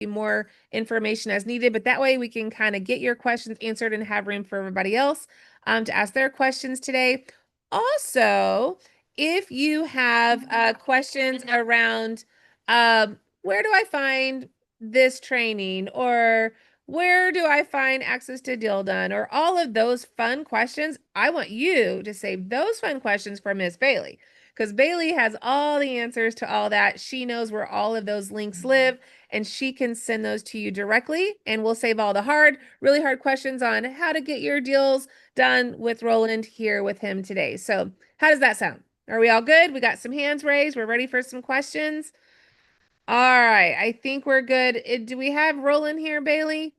more information as needed, but that way we can kind of get your questions answered and have room for everybody else to ask their questions today. Also, if you have questions around where do I find this training, or where do I find access to Deal Done, or all of those fun questions, I want you to save those fun questions for Miss Bailey, because Bailey has all the answers to all that. She knows where all of those links live, and she can send those to you directly, and we'll save all the really hard questions on how to get your deals done with Roland here with him today. So how does that sound? Are we all good? We got some hands raised. We're ready for some questions. All right. I think we're good. Do we have Roland here, Bailey?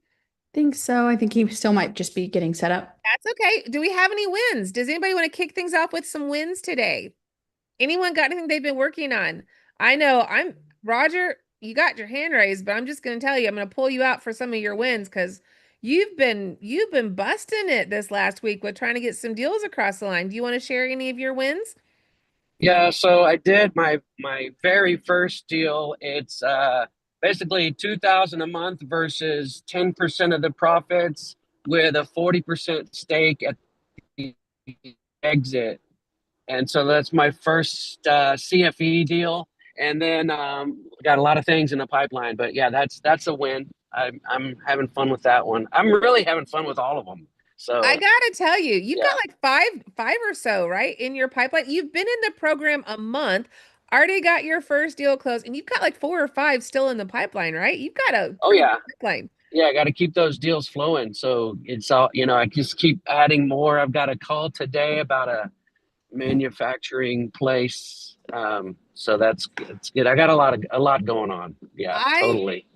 Think so. I think he still might just be getting set up. That's okay. Do we have any wins? Does anybody want to kick things off with some wins today? Anyone got anything they've been working on? I know Roger, you got your hand raised, but I'm just going to tell you, I'm going to pull you out for some of your wins because you've been busting it this last week with trying to get some deals across the line. Do you want to share any of your wins? Yeah, so I did my very first deal. It's basically 2,000 a month versus 10% of the profits with a 40% stake at the exit. And so that's my first CFE deal. And then got a lot of things in the pipeline. But yeah, that's a win. I'm having fun with that one. I'm really having fun with all of them. I So gotta tell you, you've got yeah. like five or so, right, in your pipeline. You've been in the program a month, already got your first deal closed, and you've got like 4 or 5 still in the pipipeline, right? You've got a Oh pretty yeah. good pipeline. Yeah, I got to keep those deals flowing. So it's all, I just keep adding more. I've got a call today about a manufacturing place. So that's good. I got a lot going on. Yeah, I totally.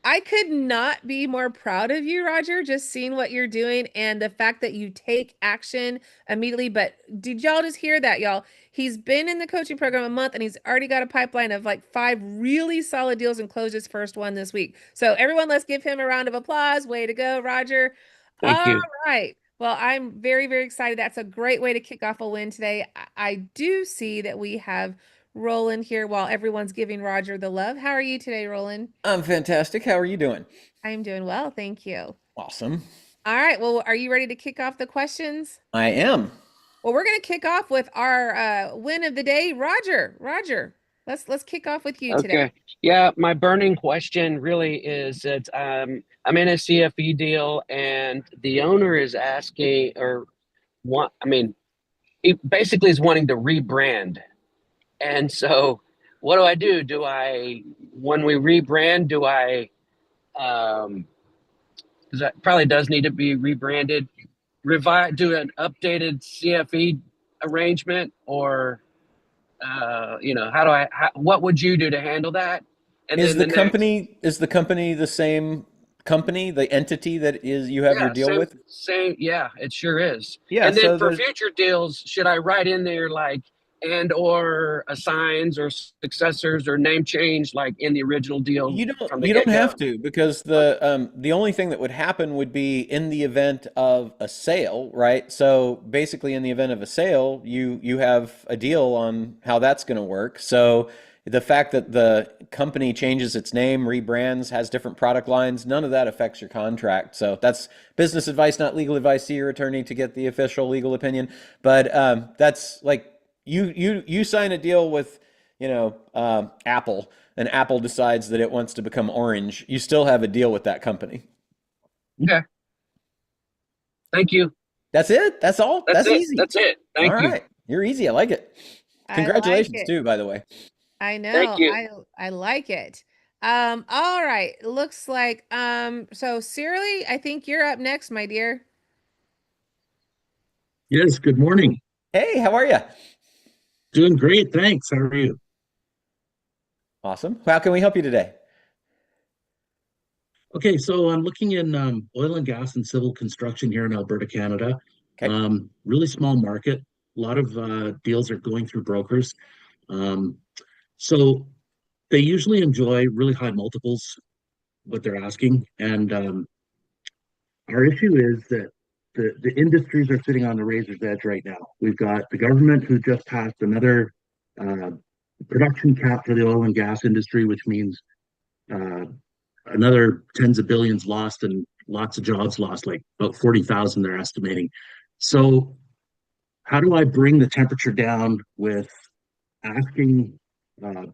I could not be more proud of you, Roger, just seeing what you're doing and the fact that you take action immediately. But did y'all just hear that, y'all? He's been in the coaching program a month and he's already got a pipeline of like 5 really solid deals and closed his first one this week. So, everyone, let's give him a round of applause. Way to go, Roger. Thank All you. right. Well, I'm very, very excited. That's a great way to kick off a win today. I do see that we have Roland here while everyone's giving Roger the love. How are you today, Roland? I'm fantastic. How are you doing? I'm doing well, thank you. Awesome. All right, well, are you ready to kick off the questions? I am. Well, we're going to kick off with our win of the day, Roger. Roger, let's kick off with you today. Okay. Yeah, my burning question really is that I'm in a CFE deal and the owner is asking or he basically is wanting to rebrand. And so what do? When we rebrand, because that probably does need to be rebranded, do an updated CFE arrangement, or, what would you do to handle that? And Is then the the next, company the same company, the entity that is you have your yeah, deal same, with? same, yeah, it sure is. Yeah, And then so for there's future deals, should I write in there like and or assigns or successors or name change like in the original deal you don't from the you don't get-go? have to, because Okay. the only thing that would happen would be in the event of a sale, right? So basically in the event of a sale, you have a deal on how that's going to work. So the fact that the company changes its name, rebrands, has different product lines, none of that affects your contract. So that's business advice, not legal advice. See your attorney to get the official legal opinion. But that's like you sign a deal with, Apple, and Apple decides that it wants to become orange, you still have a deal with that company. Okay. Thank you. That's it. That's all. That's That's it. easy. That's it. All Thank you. right. You're easy. I like it. I like Congratulations it. too, by the way. I Thank know. you. I like it. All right. Looks like so Shirley, I think you're up next, my dear. Yes, good morning. Hey, how are you? Doing great, thanks. How are you? Awesome. How can we help you today? Okay, so I'm looking in oil and gas and civil construction here in Alberta, Canada. Okay. Really small market. A lot of deals are going through brokers. Um, so they usually enjoy really high multiples, what they're asking. And our issue is that the industries are sitting on the razor's edge right now. We've got the government who just passed another uh, production cap for the oil and gas industry, which means uh, another tens of billions lost and lots of jobs lost, like about 40,000 they're estimating. So how do I bring the temperature down with asking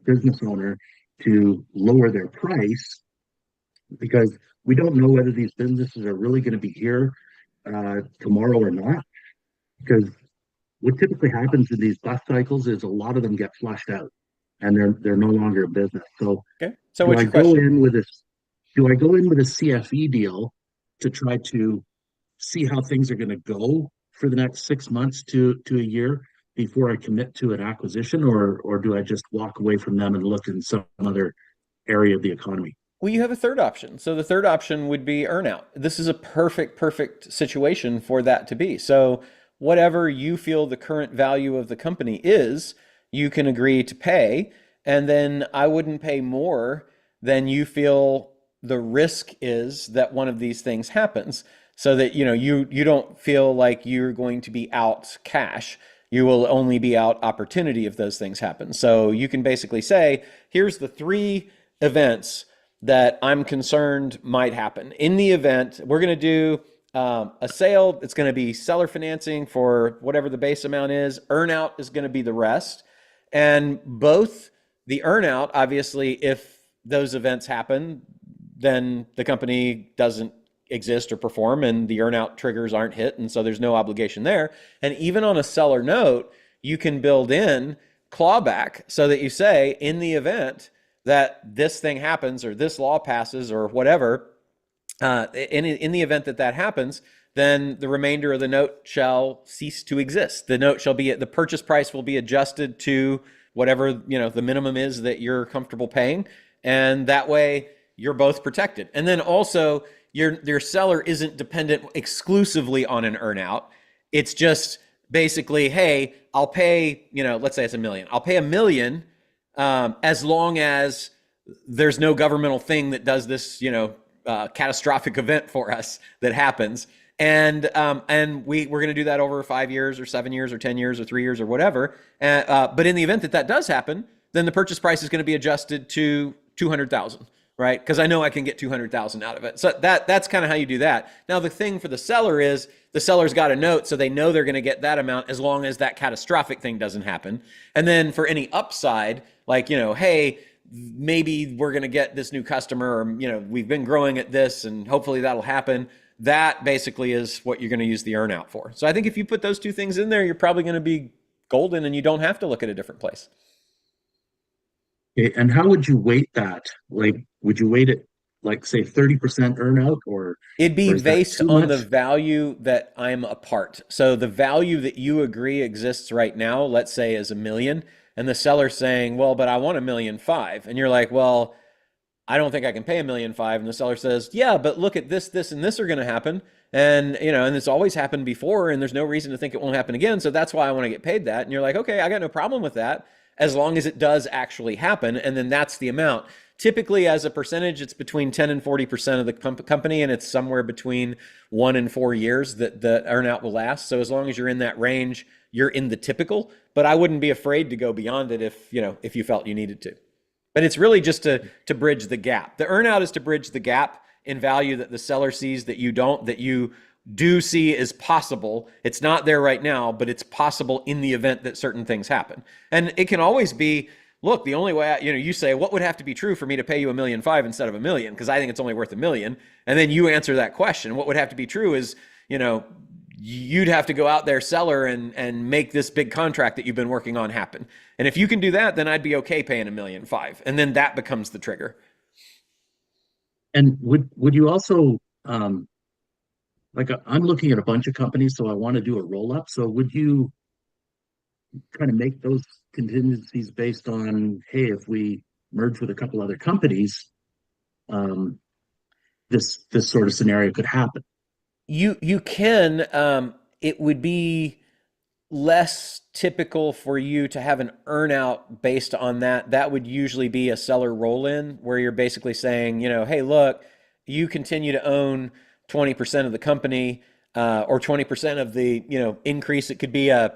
business owner to lower their price, because we don't know whether these businesses are really going to be here tomorrow or not. Because what typically happens in these bust cycles is a lot of them get flushed out, and they're no longer a business. So Okay. So do what's I your go question? in with a do I go in with a CFE deal to try to see how things are going to go for the next 6 months to a year before I commit to an acquisition, or do I just walk away from them and look in some other area of the economy? Well, you have a third option. So the third option would be earnout. This is a perfect situation for that to be. So whatever you feel the current value of the company is, you can agree to pay. And then I wouldn't pay more than you feel the risk is that one of these things happens. So that you don't feel like you're going to be out cash. You will only be out opportunity if those things happen. So you can basically say, here's the three events that I'm concerned might happen. In the event, we're going to do a sale. It's going to be seller financing for whatever the base amount is. Earnout is going to be the rest. And both the earnout, obviously, if those events happen, then the company doesn't exist or perform and the earnout triggers aren't hit. And so there's no obligation there. And even on a seller note, you can build in clawback so that you say, in the event that this thing happens or this law passes or whatever, in the event that that happens, then the remainder of the note shall cease to exist. The note shall be, the purchase price will be adjusted to whatever the minimum is that you're comfortable paying, and that way you're both protected. And then also your seller isn't dependent exclusively on an earnout. It's just basically, hey, I'll pay, let's say it's $1 million. I'll pay $1 million as long as there's no governmental thing that does this, catastrophic event for us that happens. And we're going to do that over 5 years or 7 years or 10 years or 3 years or whatever. But in the event that that does happen, then the purchase price is going to be adjusted to 200,000, right? Because I know I can get 200,000 out of it. So that's kind of how you do that. Now, the thing for the seller is the seller's got a note, so they know they're going to get that amount as long as that catastrophic thing doesn't happen. And then for any upside, like, hey, maybe we're going to get this new customer, or, we've been growing at this and hopefully that'll happen. That basically is what you're going to use the earnout for. So I think if you put those two things in there, you're probably going to be golden and you don't have to look at a different place. Okay, and how would you weight that? Like, would you weight it like say 30% earnout, It'd be or is that based too on the much? value that I'm a part. So the value that you agree exists right now, let's say, is $1 million, and the seller's saying, well, but I want $1.5 million. And you're like, well, I don't think I can pay $1.5 million. And the seller says, yeah, but look at this, this, and this are going to happen. And, and it's always happened before, and there's no reason to think it won't happen again. So that's why I want to get paid that. And you're like, okay, I got no problem with that as long as it does actually happen. And then that's the amount. Typically, as a percentage, it's between 10 and 40% of the company, and it's somewhere between 1 and 4 years that the earnout will last. So as long as you're in that range, you're in the typical. But I wouldn't be afraid to go beyond it if you felt you needed to. But it's really just to bridge the gap. The earnout is to bridge the gap in value that the seller sees that you don't, that you do see is possible. It's not there right now, but it's possible in the event that certain things happen. And it can always be, look, the only way, you say, what would have to be true for me to pay you $1.5 million instead of $1 million? Because I think it's only worth $1 million. And then you answer that question. What would have to be true is, you'd have to go out there, seller, and make this big contract that you've been working on happen. And if you can do that, then I'd be okay paying $1.5 million. And then that becomes the trigger. And would you also I'm looking at a bunch of companies, so I want to do a roll up. So would you kind of make those contingencies based on, hey, if we merge with a couple other companies, this sort of scenario could happen? You can. It would be less typical for you to have an earnout based on that. That would usually be a seller roll-in where you're basically saying, hey, look, you continue to own 20% of the company, or 20% of the, increase. It could be a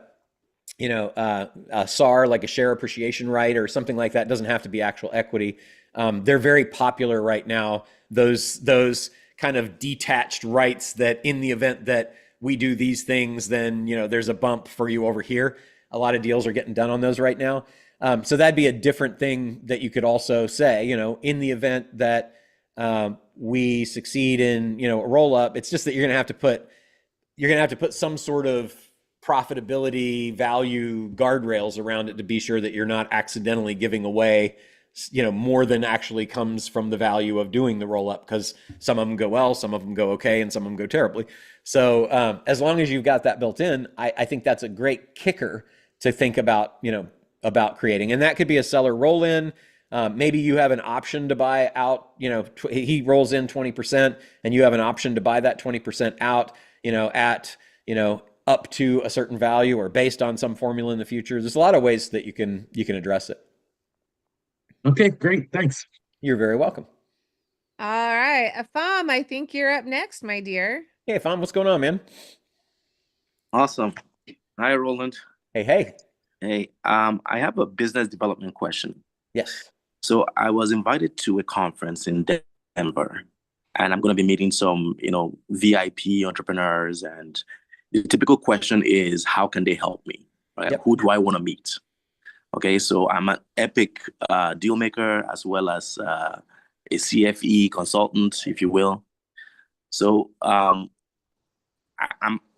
SAR, like a share appreciation right or something like that. It doesn't have to be actual equity. They're very popular right now. those kind of detached rights that in the event that we do these things, then, there's a bump for you over here. A lot of deals are getting done on those right now. So that'd be a different thing that you could also say, in the event that we succeed in, a roll up, it's just that you're going to have to put some sort of profitability value guardrails around it to be sure that you're not accidentally giving away, more than actually comes from the value of doing the roll up, because some of them go well, some of them go okay, and some of them go terribly. So as long as you've got that built in, I think that's a great kicker to think about, about creating. And that could be a seller roll in. Maybe you have an option to buy out, he rolls in 20% and you have an option to buy that 20% out, at, up to a certain value or based on some formula in the future. There's a lot of ways that you can address it. Okay, great. Thanks. You're very welcome. All right. Afam, I think you're up next, my dear. Hey, Fon, what's going on, man? Awesome. Hi, Roland. Hey. Hey, I have a business development question. Yes. So I was invited to a conference in Denver, and I'm going to be meeting some, VIP entrepreneurs. And the typical question is, how can they help me? Right? Yep. Who do I want to meet? Okay, so I'm an epic deal maker as well as a CFE consultant, if you will. So I'm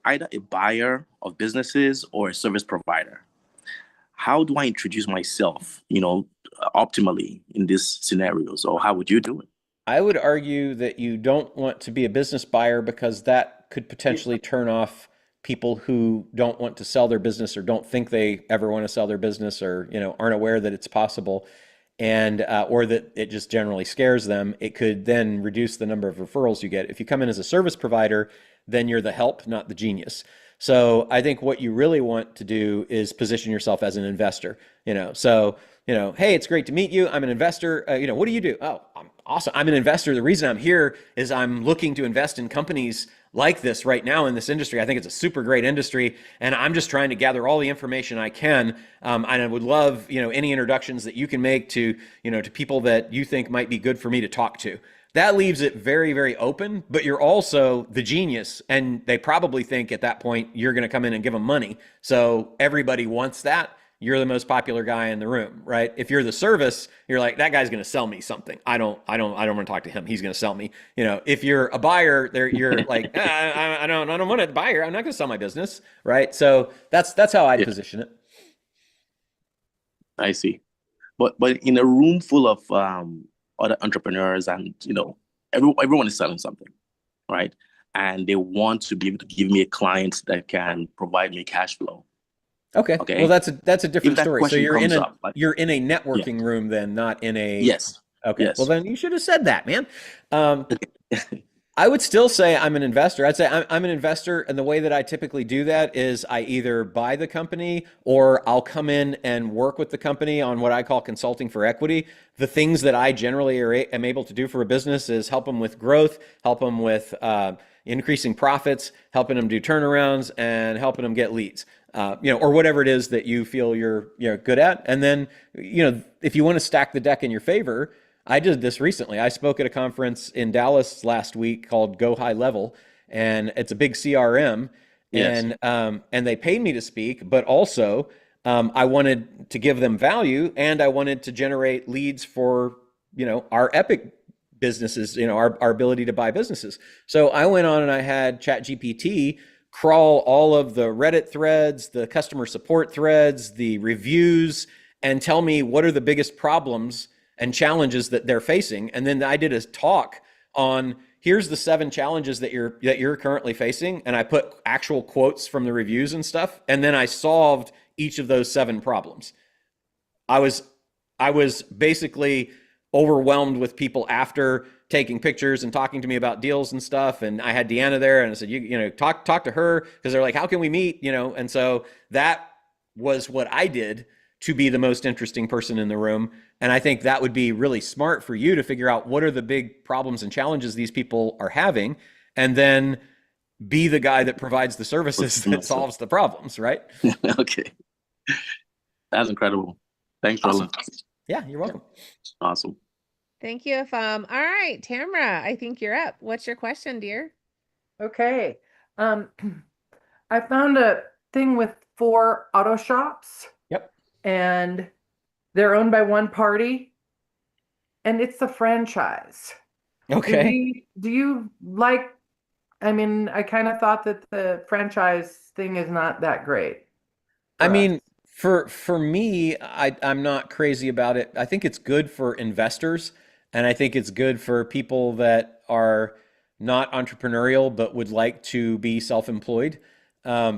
either a buyer of businesses or a service provider. How do I introduce myself, optimally in these scenarios, or how would you do it? I would argue that you don't want to be a business buyer, because that could potentially turn off people who don't want to sell their business or don't think they ever want to sell their business, or, aren't aware that it's possible, and or that it just generally scares them. It could then reduce the number of referrals you get. If you come in as a service provider, then you're the help, not the genius. So I think what you really want to do is position yourself as an investor, so, hey, it's great to meet you. I'm an investor. What do you do? Oh, I'm awesome. I'm an investor. The reason I'm here is I'm looking to invest in companies like this right now in this industry. I think it's a super great industry, and I'm just trying to gather all the information I can. And I would love, any introductions that you can make to, to people that you think might be good for me to talk to. That leaves it very, very open, but you're also the genius, and they probably think at that point you're going to come in and give them money. So everybody wants that. You're the most popular guy in the room, right? If you're the service, you're like, that guy's going to sell me something. I don't want to talk to him. He's going to sell me. If you're a buyer, you're like, I don't want a buyer. I'm not going to sell my business, right? So that's how I'd position it. I see. But in a room full of other entrepreneurs, and everyone is selling something, right? And they want to be able to give me a client that can provide me cash flow. Okay. Well, that's a different story. So you're in a networking room then, not in a. Yes. Okay. Yes. Well, then you should have said that, man. I would still say I'm an investor. I'd say I'm an investor, and the way that I typically do that is I either buy the company or I'll come in and work with the company on what I call consulting for equity. The things that I generally am able to do for a business is help them with growth, help them with increasing profits, helping them do turnarounds, and helping them get leads. Or whatever it is that you feel you're good at. And then, if you want to stack the deck in your favor, I did this recently. I spoke at a conference in Dallas last week called Go High Level, and it's a big CRM. Yes. And they paid me to speak, but also I wanted to give them value, and I wanted to generate leads for our Epic businesses, our ability to buy businesses. So I went on and I had ChatGPT crawl all of the Reddit threads, the customer support threads, the reviews, and tell me what are the biggest problems and challenges that they're facing. And then I did a talk on here's the 7 challenges that you're currently facing, and I put actual quotes from the reviews and stuff, and then I solved each of those 7 problems. I was basically overwhelmed with people after taking pictures and talking to me about deals and stuff. And I had Deanna there, and I said, talk to her, because they're like, how can we meet? And so that was what I did to be the most interesting person in the room. And I think that would be really smart for you to figure out what are the big problems and challenges these people are having, and then be the guy that provides the services that solves the problems, right? Okay. That's incredible. Thanks, Awesome. Roland. Yeah, you're welcome. Awesome. Thank you, All right, Tamra, I think you're up. What's your question, dear? Okay. Um, I found a thing with 4 auto shops Yep. and they're owned by one party and it's a franchise. Okay. Do you like, I mean, I kind of thought that the franchise thing is not that great I for us. mean, for me, I'm not crazy about it. I think it's good for investors, and I think it's good for people that are not entrepreneurial but would like to be self-employed,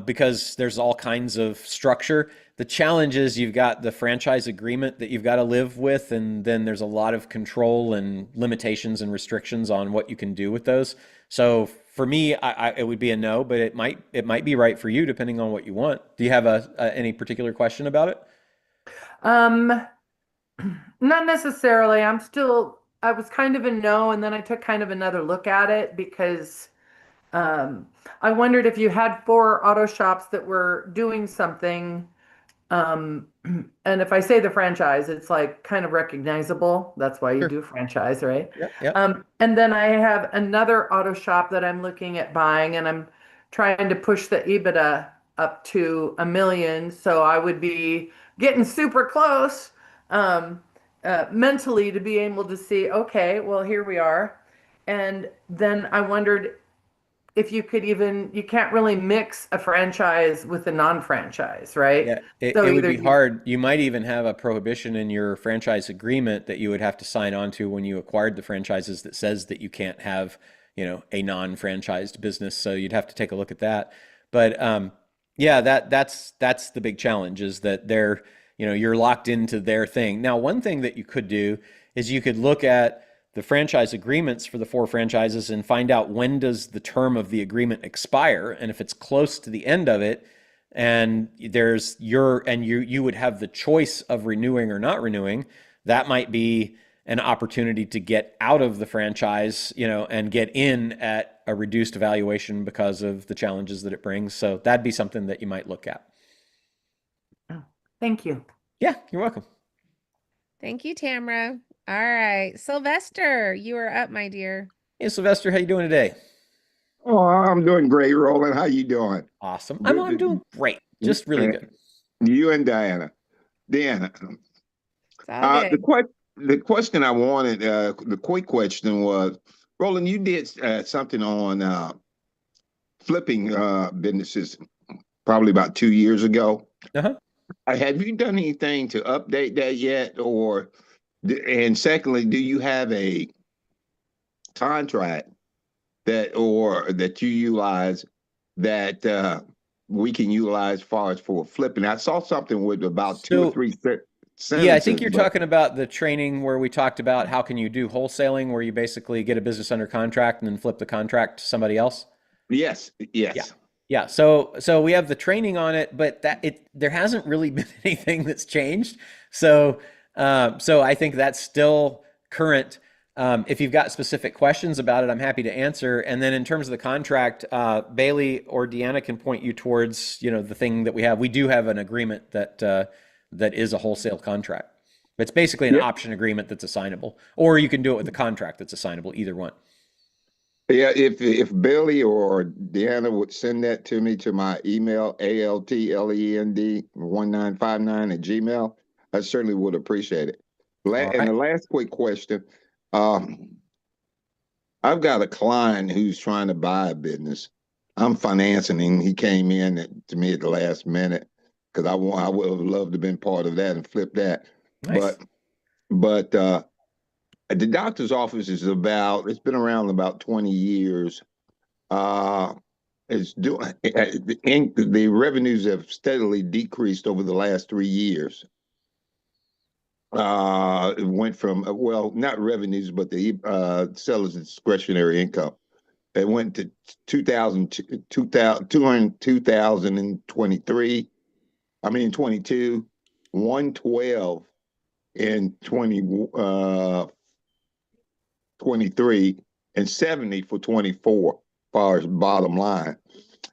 because there's all kinds of structure. The challenge is you've got the franchise agreement that you've got to live with, and then there's a lot of control and limitations and restrictions on what you can do with those. So for me, it would be a no, but it might be right for you depending on what you want. Do you have any particular question about it? Um, Not necessarily. I was kind of a no, and then I took kind of another look at it because um, I wondered if you had 4 auto shops that were doing something. Um, and if I say the franchise, it's like kind of recognizable. That's why you Sure. do franchise, right? Yep. Yep. And then I have another auto shop that I'm looking at buying, and I'm trying to push the EBITDA up to 1 million. So I would be getting super close mentally to be able to see, okay, well, here we are. And then I wondered if you could even, you can't really mix a franchise with a non-franchise, right? Yeah, it, So it would either be you, hard. You might even have a prohibition in your franchise agreement that you would have to sign on to when you acquired the franchises that says that you can't have, a non-franchised business. So you'd have to take a look at that. But yeah, that's the big challenge is that you're locked into their thing. Now, one thing that you could do is you could look at the franchise agreements for the 4 franchises and find out when does the term of the agreement expire, and if it's close to the end of it and you would have the choice of renewing or not renewing, that might be an opportunity to get out of the franchise, and get in at a reduced valuation because of the challenges that it brings. So that'd be something that you might look at. oh, thank you. Yeah, you're welcome. Thank you, Tamra. All right, Sylvester, you are up, my dear. Hey, Sylvester, how you doing today? Oh, I'm doing great, Roland. How you doing? Awesome. I'm Good. I'm doing great. Just really Uh, good. You and Diana. Diana, It's all the good. question I wanted, the quick question was, Roland, you did something on flipping businesses probably about 2 years ago. Uh-huh. Have you done anything to update that yet, and secondly, do you have a contract that you utilize that we can utilize as far as for flipping? I saw something with about two or So three yeah, I think sentences, you're but talking about the training where we talked about how can you do wholesaling, where you basically get a business under contract and then flip the contract to somebody else. yes, Yeah. yes. Yeah. So we have the training on it, but there hasn't really been anything that's changed. So I think that's still current. If you've got specific questions about it, I'm happy to answer. And then in terms of the contract, Bailey or Deanna can point you towards, the thing that we have. We do have an agreement that is a wholesale contract. It's basically an Yep. option agreement that's assignable, or you can do it with a contract that's assignable, either one. Yeah, if Billy or Deanna would send that to me to my email, altlend1959 @gmail, I certainly would appreciate it. All And right. the last quick question, um, I've got a client who's trying to buy a business. I'm financing him. He came to me at the last minute because I would have loved to have been part of that and flip that. Nice. But the doctor's office it's been around about 20 years. Uh, it's doing the revenues have steadily decreased over the last 3 years. It went from well, not revenues, but the seller's discretionary income. It went to 2023. I mean, 22, 112 in 23, and 70 for 24, as far as bottom line.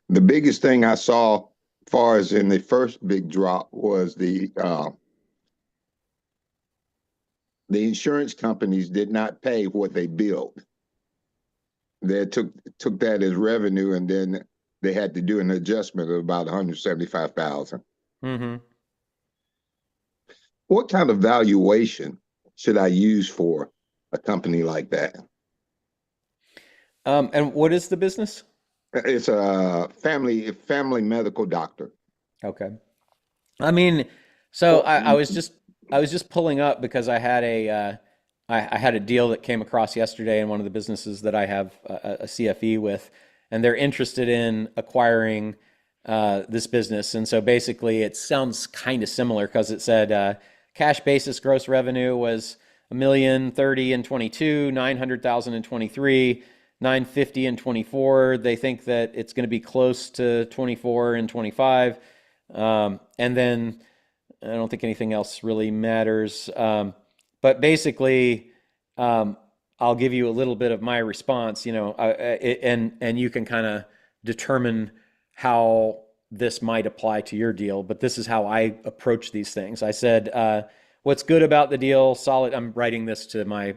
The biggest thing I saw, as far as in the first big drop, was the insurance companies did not pay what they billed. They took that as revenue, and then they had to do an adjustment of about 175,000. Mm-hmm. What kind of valuation should I use for a company like that? And what is the business? It's a family medical doctor. Okay. I mean, so Well, I was just pulling up because I had I had a deal that came across yesterday in one of the businesses that I have a CFE with, and they're interested in acquiring this business. And so basically, it sounds kind of similar because it said cash basis gross revenue was $1,030,000 in 22, 900,000 in 23, 950 in 24. They think that it's going to be close to 24 and 25. And then I don't think anything else really matters. But basically, I'll give you a little bit of my response, and you can kind of determine how this might apply to your deal. But this is how I approach these things. I said, what's good about the deal? Solid. I'm writing this to my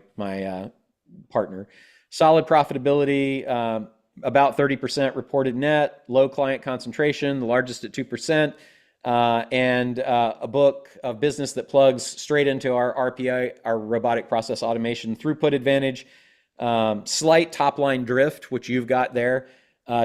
partner. Solid profitability, about 30% reported net, low client concentration, the largest at 2%, and a book of business that plugs straight into our RPA, our robotic process automation throughput advantage. Slight top line drift, which you've got there,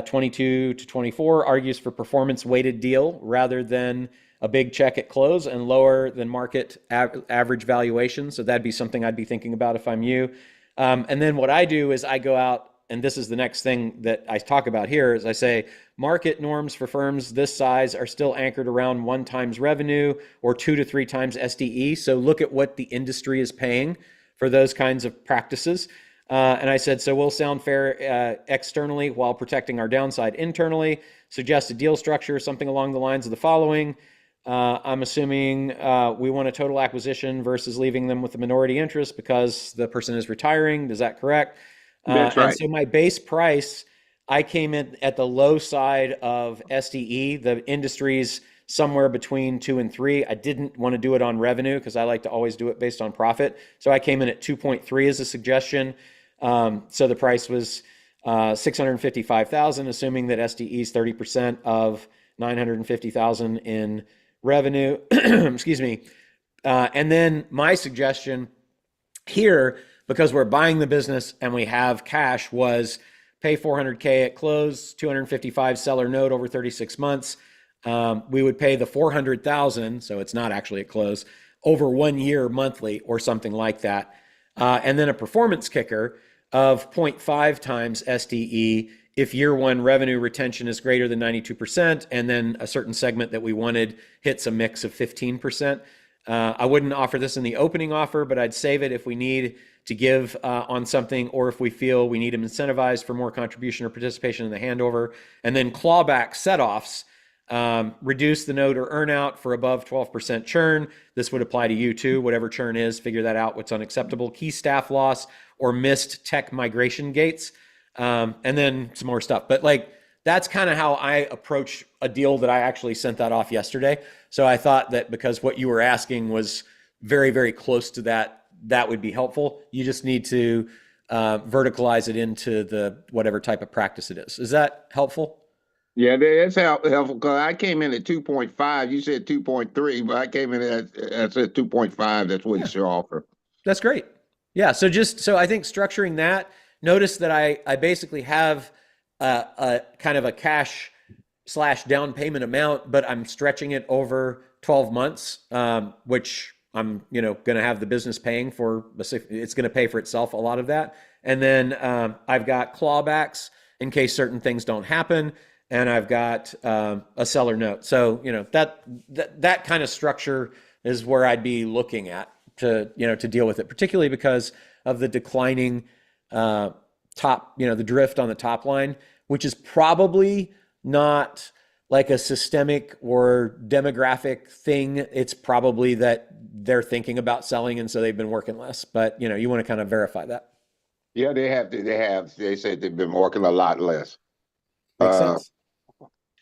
22 to 24, argues for performance weighted deal rather than a big check at close, and lower than market average valuation. So that'd be something I'd be thinking about if I'm you. And then what I do is I go out, and this is the next thing that I talk about here, is I say market norms for firms this size are still anchored around 1 times revenue or 2 to 3 times SDE. So look at what the industry is paying for those kinds of practices. And I said, so we'll sound fair externally while protecting our downside internally. Suggested deal structure, something along the lines of the following. I'm assuming we want a total acquisition versus leaving them with a minority interest because the person is retiring. Is that correct? That's right. And so my base price, I came in at the low side of SDE. The industry's somewhere between 2 and 3. I didn't want to do it on revenue because I like to always do it based on profit. So I came in at 2.3 as a suggestion. So the price was $655,000, assuming that SDE is 30% of $950,000 in revenue. Excuse me. And then my suggestion here, because we're buying the business and we have cash, was pay $400K at close, $255 seller note over 36 months. We would pay the $400,000, so it's not actually at close, over 1 year monthly or something like that. And then a performance kicker of 0.5 times SDE if year 1 revenue retention is greater than 92%, and then a certain segment that we wanted hits a mix of 15%. I wouldn't offer this in the opening offer, but I'd save it if we need to give on something, or if we feel we need them incentivized for more contribution or participation in the handover. And then clawback set-offs, reduce the note or earnout for above 12% churn. This would apply to you too, whatever churn is, figure that out, what's unacceptable. Key staff loss or missed tech migration gates. And then some more stuff. But that's kind of how I approach a deal that I actually sent that off yesterday. So I thought that because what you were asking was very, very close to that, that would be helpful. You just need to verticalize it into the whatever type of practice it is. Is that helpful? Yeah, that's helpful because I came in at 2.5. You said 2.3, but I came in at 2.5. That's what it's your offer. That's great. Yeah. So I think structuring that, notice that I basically have a kind of a cash / down payment amount, but I'm stretching it over 12 months, which I'm, going to have the business paying for. It's going to pay for itself, a lot of that. And then I've got clawbacks in case certain things don't happen. And I've got a seller note. So, that kind of structure is where I'd be looking at to deal with it, particularly because of the declining top, the drift on the top line, which is probably not like a systemic or demographic thing. It's probably that they're thinking about selling, and so they've been working less. But, you want to kind of verify that. Yeah, they have. They said they've been working a lot less. Makes sense.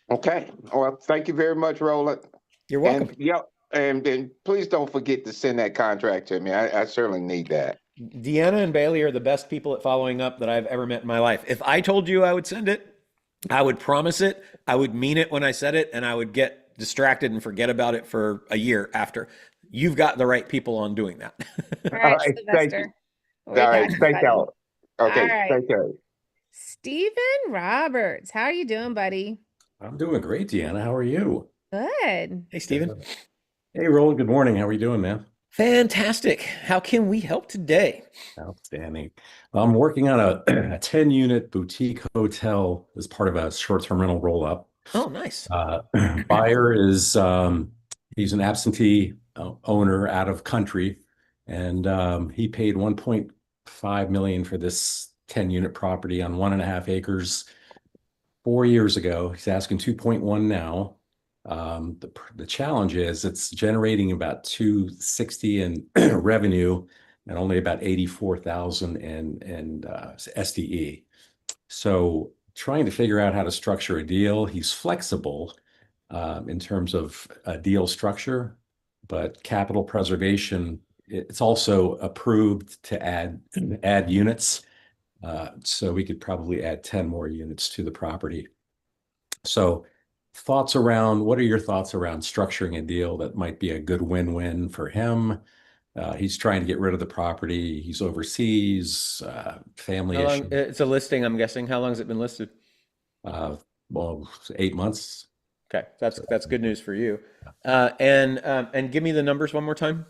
Okay. Well, thank you very much, Roland. You're welcome. And And then please don't forget to send that contract to me. I certainly need that. Deanna and Bailey are the best people at following up that I've ever met in my life. If I told you I would send it, I would promise it, I would mean it when I said it, and I would get distracted and forget about it for a year after. You've got the right people on doing that. All All right, right, thank you. Sylvester. All We right, got you, thank buddy. y'all. Okay, All right. take care. Stephen Roberts, how are you doing, buddy? I'm doing great, Deanna. How are you? Good. Hey, Steven. Hey, Roland. Good morning. How are you doing, man? Fantastic. How can we help today? Outstanding. I'm working on a 10-unit boutique hotel as part of a short-term rental roll-up. Oh, nice. Buyer is he's an absentee owner out of country, and he paid 1.5 million for this 10-unit property on 1.5 acres 4 years ago. He's asking 2.1 now. The challenge is it's generating about 260 in revenue and only about 84,000 in SDE. So trying to figure out how to structure a deal. He's flexible in terms of a deal structure, but capital preservation, it's also approved to add units. So we could probably add 10 more units to the property. So what are your thoughts around structuring a deal that might be a good win-win for him? He's trying to get rid of the property. He's overseas, family How long? issue. It's a listing, I'm guessing. How long has it been listed? Well, 8 months. Okay, that's good news for you. And give me the numbers one more time.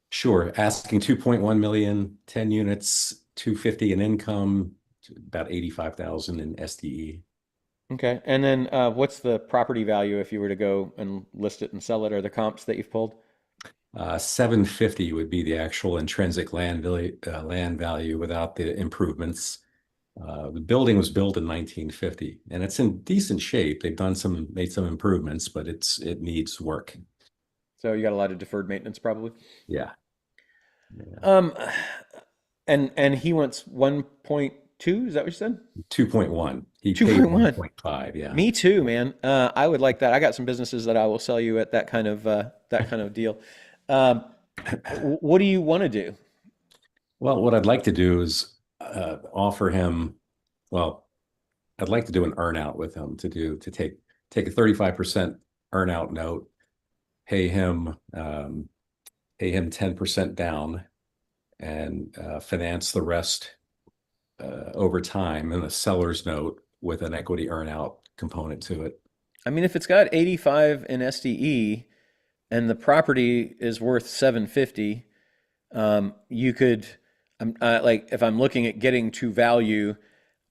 Sure. Asking 2.1 million, 10 units, 250 in income, about 85,000 in SDE. Okay, and then what's the property value if you were to go and list it and sell it, or the comps that you've pulled? 750 would be the actual intrinsic land value without the improvements. The building was built in 1950, and it's in decent shape. They've made some improvements, but it needs work. So you got a lot of deferred maintenance, probably. Yeah. And he wants 1.2. Is that what you said? 2.1. He paid 2.1. 1.5. Yeah. Me too, man. I would like that. I got some businesses that I will sell you at that kind of deal. What do you want to do? Well, what I'd like to do is offer him. Well, I'd like to do an earnout with him to take a 35% earnout note, pay him 10% down, and finance the rest over time in a seller's note with an equity earnout component to it. I mean, if it's got 85 in SDE and the property is worth 750, you could, like, if I'm looking at getting to value,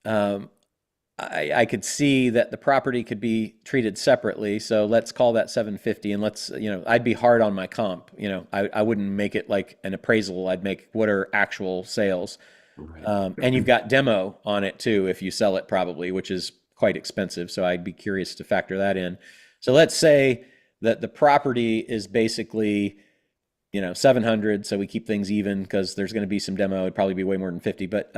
I could see that the property could be treated separately. So let's call that 750, and I'd be hard on my comp. I wouldn't make it like an appraisal. I'd make what are actual sales. Right. And you've got demo on it too, if you sell it probably, which is quite expensive. So I'd be curious to factor that in. So let's say that the property is basically, 700. So we keep things even because there's going to be some demo. It'd probably be way more than 50, but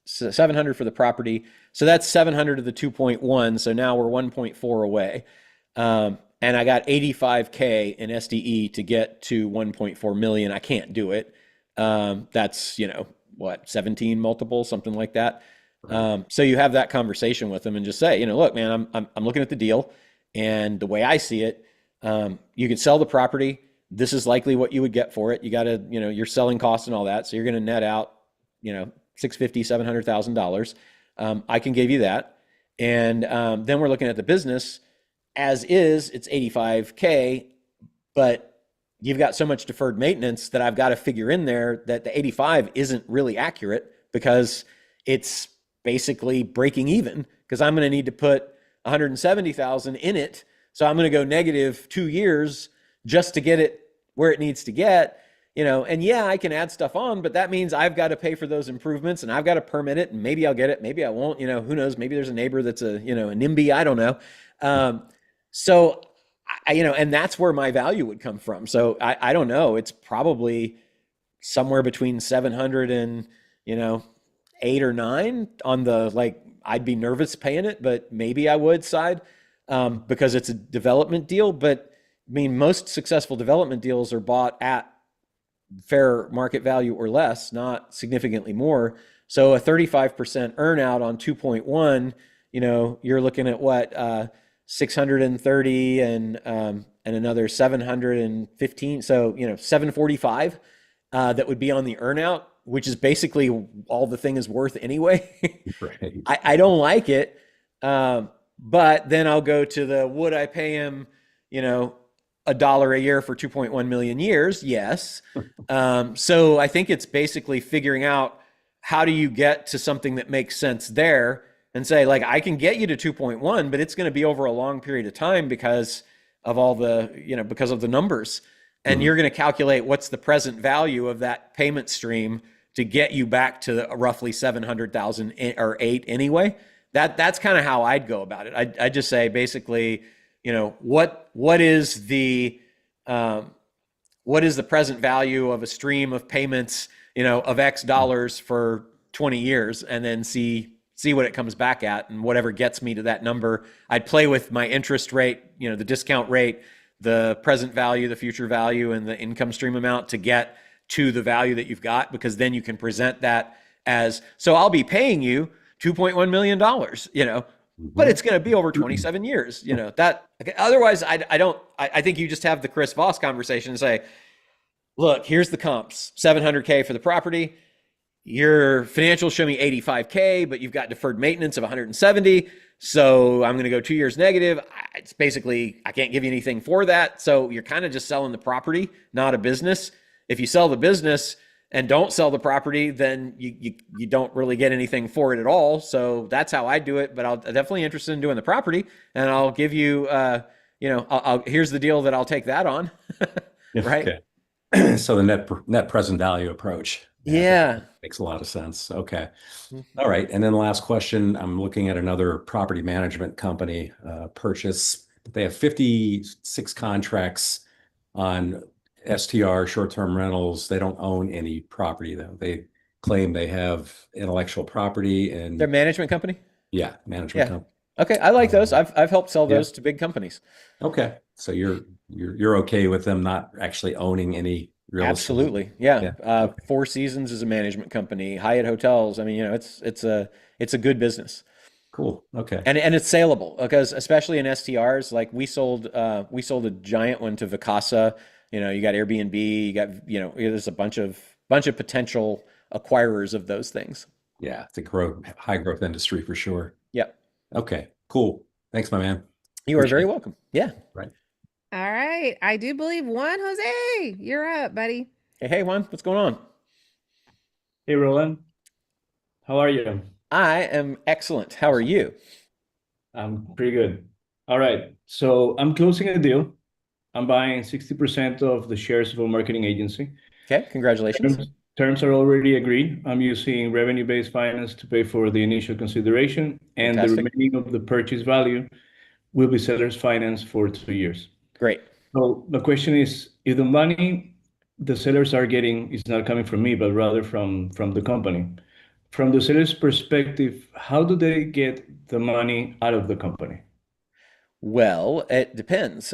so 700 for the property. So that's 700 of the 2.1. So now we're 1.4 away. And I got 85K in SDE to get to 1.4 million. I can't do it. That's, 17 multiple, something like that. Right. So you have that conversation with them and just say, look, man, I'm looking at the deal, and the way I see it, you could sell the property. This is likely what you would get for it. You got to, your selling costs and all that. So you're going to net out, $650,000, $700,000. I can give you that. And then we're looking at the business as is, it's 85K, but you've got so much deferred maintenance that I've got to figure in there that the 85 isn't really accurate because it's basically breaking even because I'm going to need to put 170,000 in it. So I'm going to go negative 2 years just to get it where it needs to get, and yeah, I can add stuff on, but that means I've got to pay for those improvements and I've got to permit it, and maybe I'll get it. Maybe I won't, who knows? Maybe there's a neighbor that's a NIMBY. I don't know. So and that's where my value would come from. So I don't know. It's probably somewhere between 700 and, 8 or 9 on the, I'd be nervous paying it, but maybe I would side because it's a development deal. But mean, most successful development deals are bought at fair market value or less, not significantly more. So a 35% earnout on 2.1, you're looking at what, 630 and another 715. So, 745 that would be on the earnout, which is basically all the thing is worth anyway. Right. I don't like it. But then I'll go to the, would I pay him, $1 a year for 2.1 million years? Yes. So I think it's basically figuring out how do you get to something that makes sense there and say, like, I can get you to 2.1, but it's going to be over a long period of time because of all the, because of the numbers. And you're going to calculate what's the present value of that payment stream to get you back to roughly 700,000 or 8 anyway. That's kind of how I'd go about it. I'd just say basically, what is the present value of a stream of payments, of X dollars for 20 years, and then see what it comes back at, and whatever gets me to that number. I'd play with my interest rate, the discount rate, the present value, the future value, and the income stream amount to get to the value that you've got, because then you can present that as, so I'll be paying you $2.1 million, but it's going to be over 27 years, that otherwise I think you just have the Chris Voss conversation and say, look, here's the comps, 700K for the property. Your financials show me 85K, but you've got deferred maintenance of 170. So I'm going to go 2 years negative. It's basically, I can't give you anything for that. So you're kind of just selling the property, not a business. If you sell the business and don't sell the property, then you don't really get anything for it at all. So that's how I do it. But I'm definitely interested in doing the property, and I'll give you, here's the deal that I'll take that on. Right. Okay. So the net present value approach. Yeah. Makes a lot of sense. Okay. All right. And then the last question, I'm looking at another property management company purchase. They have 56 contracts on STR, short-term rentals. They don't own any property though. They claim they have intellectual property and their management company. Yeah, management company. Okay, I like those. I've helped sell those to big companies. Okay, so you're okay with them not actually owning any real estate? Absolutely, yeah. Four Seasons is a management company. Hyatt Hotels. I mean, it's a good business. Cool. Okay. And it's saleable, because especially in STRs, like we sold a giant one to Vacasa. You got Airbnb. You got there's a bunch of potential acquirers of those things. Yeah, it's a high growth industry for sure. Yep. Okay. Cool. Thanks, my man. You are very welcome. Yeah. Right. All right. I do believe Juan Jose, you're up, buddy. Hey, Juan, what's going on? Hey, Roland. How are you? I am excellent. How are you? I'm pretty good. All right. So I'm closing a deal. I'm buying 60% of the shares of a marketing agency. Okay. Congratulations. Terms are already agreed. I'm using revenue-based finance to pay for the initial consideration, and Fantastic. the remaining of the purchase value will be seller's finance for 2 years. Great. So the question is, if the money the sellers are getting is not coming from me, but rather from the company, from the seller's perspective, how do they get the money out of the company? Well, it depends.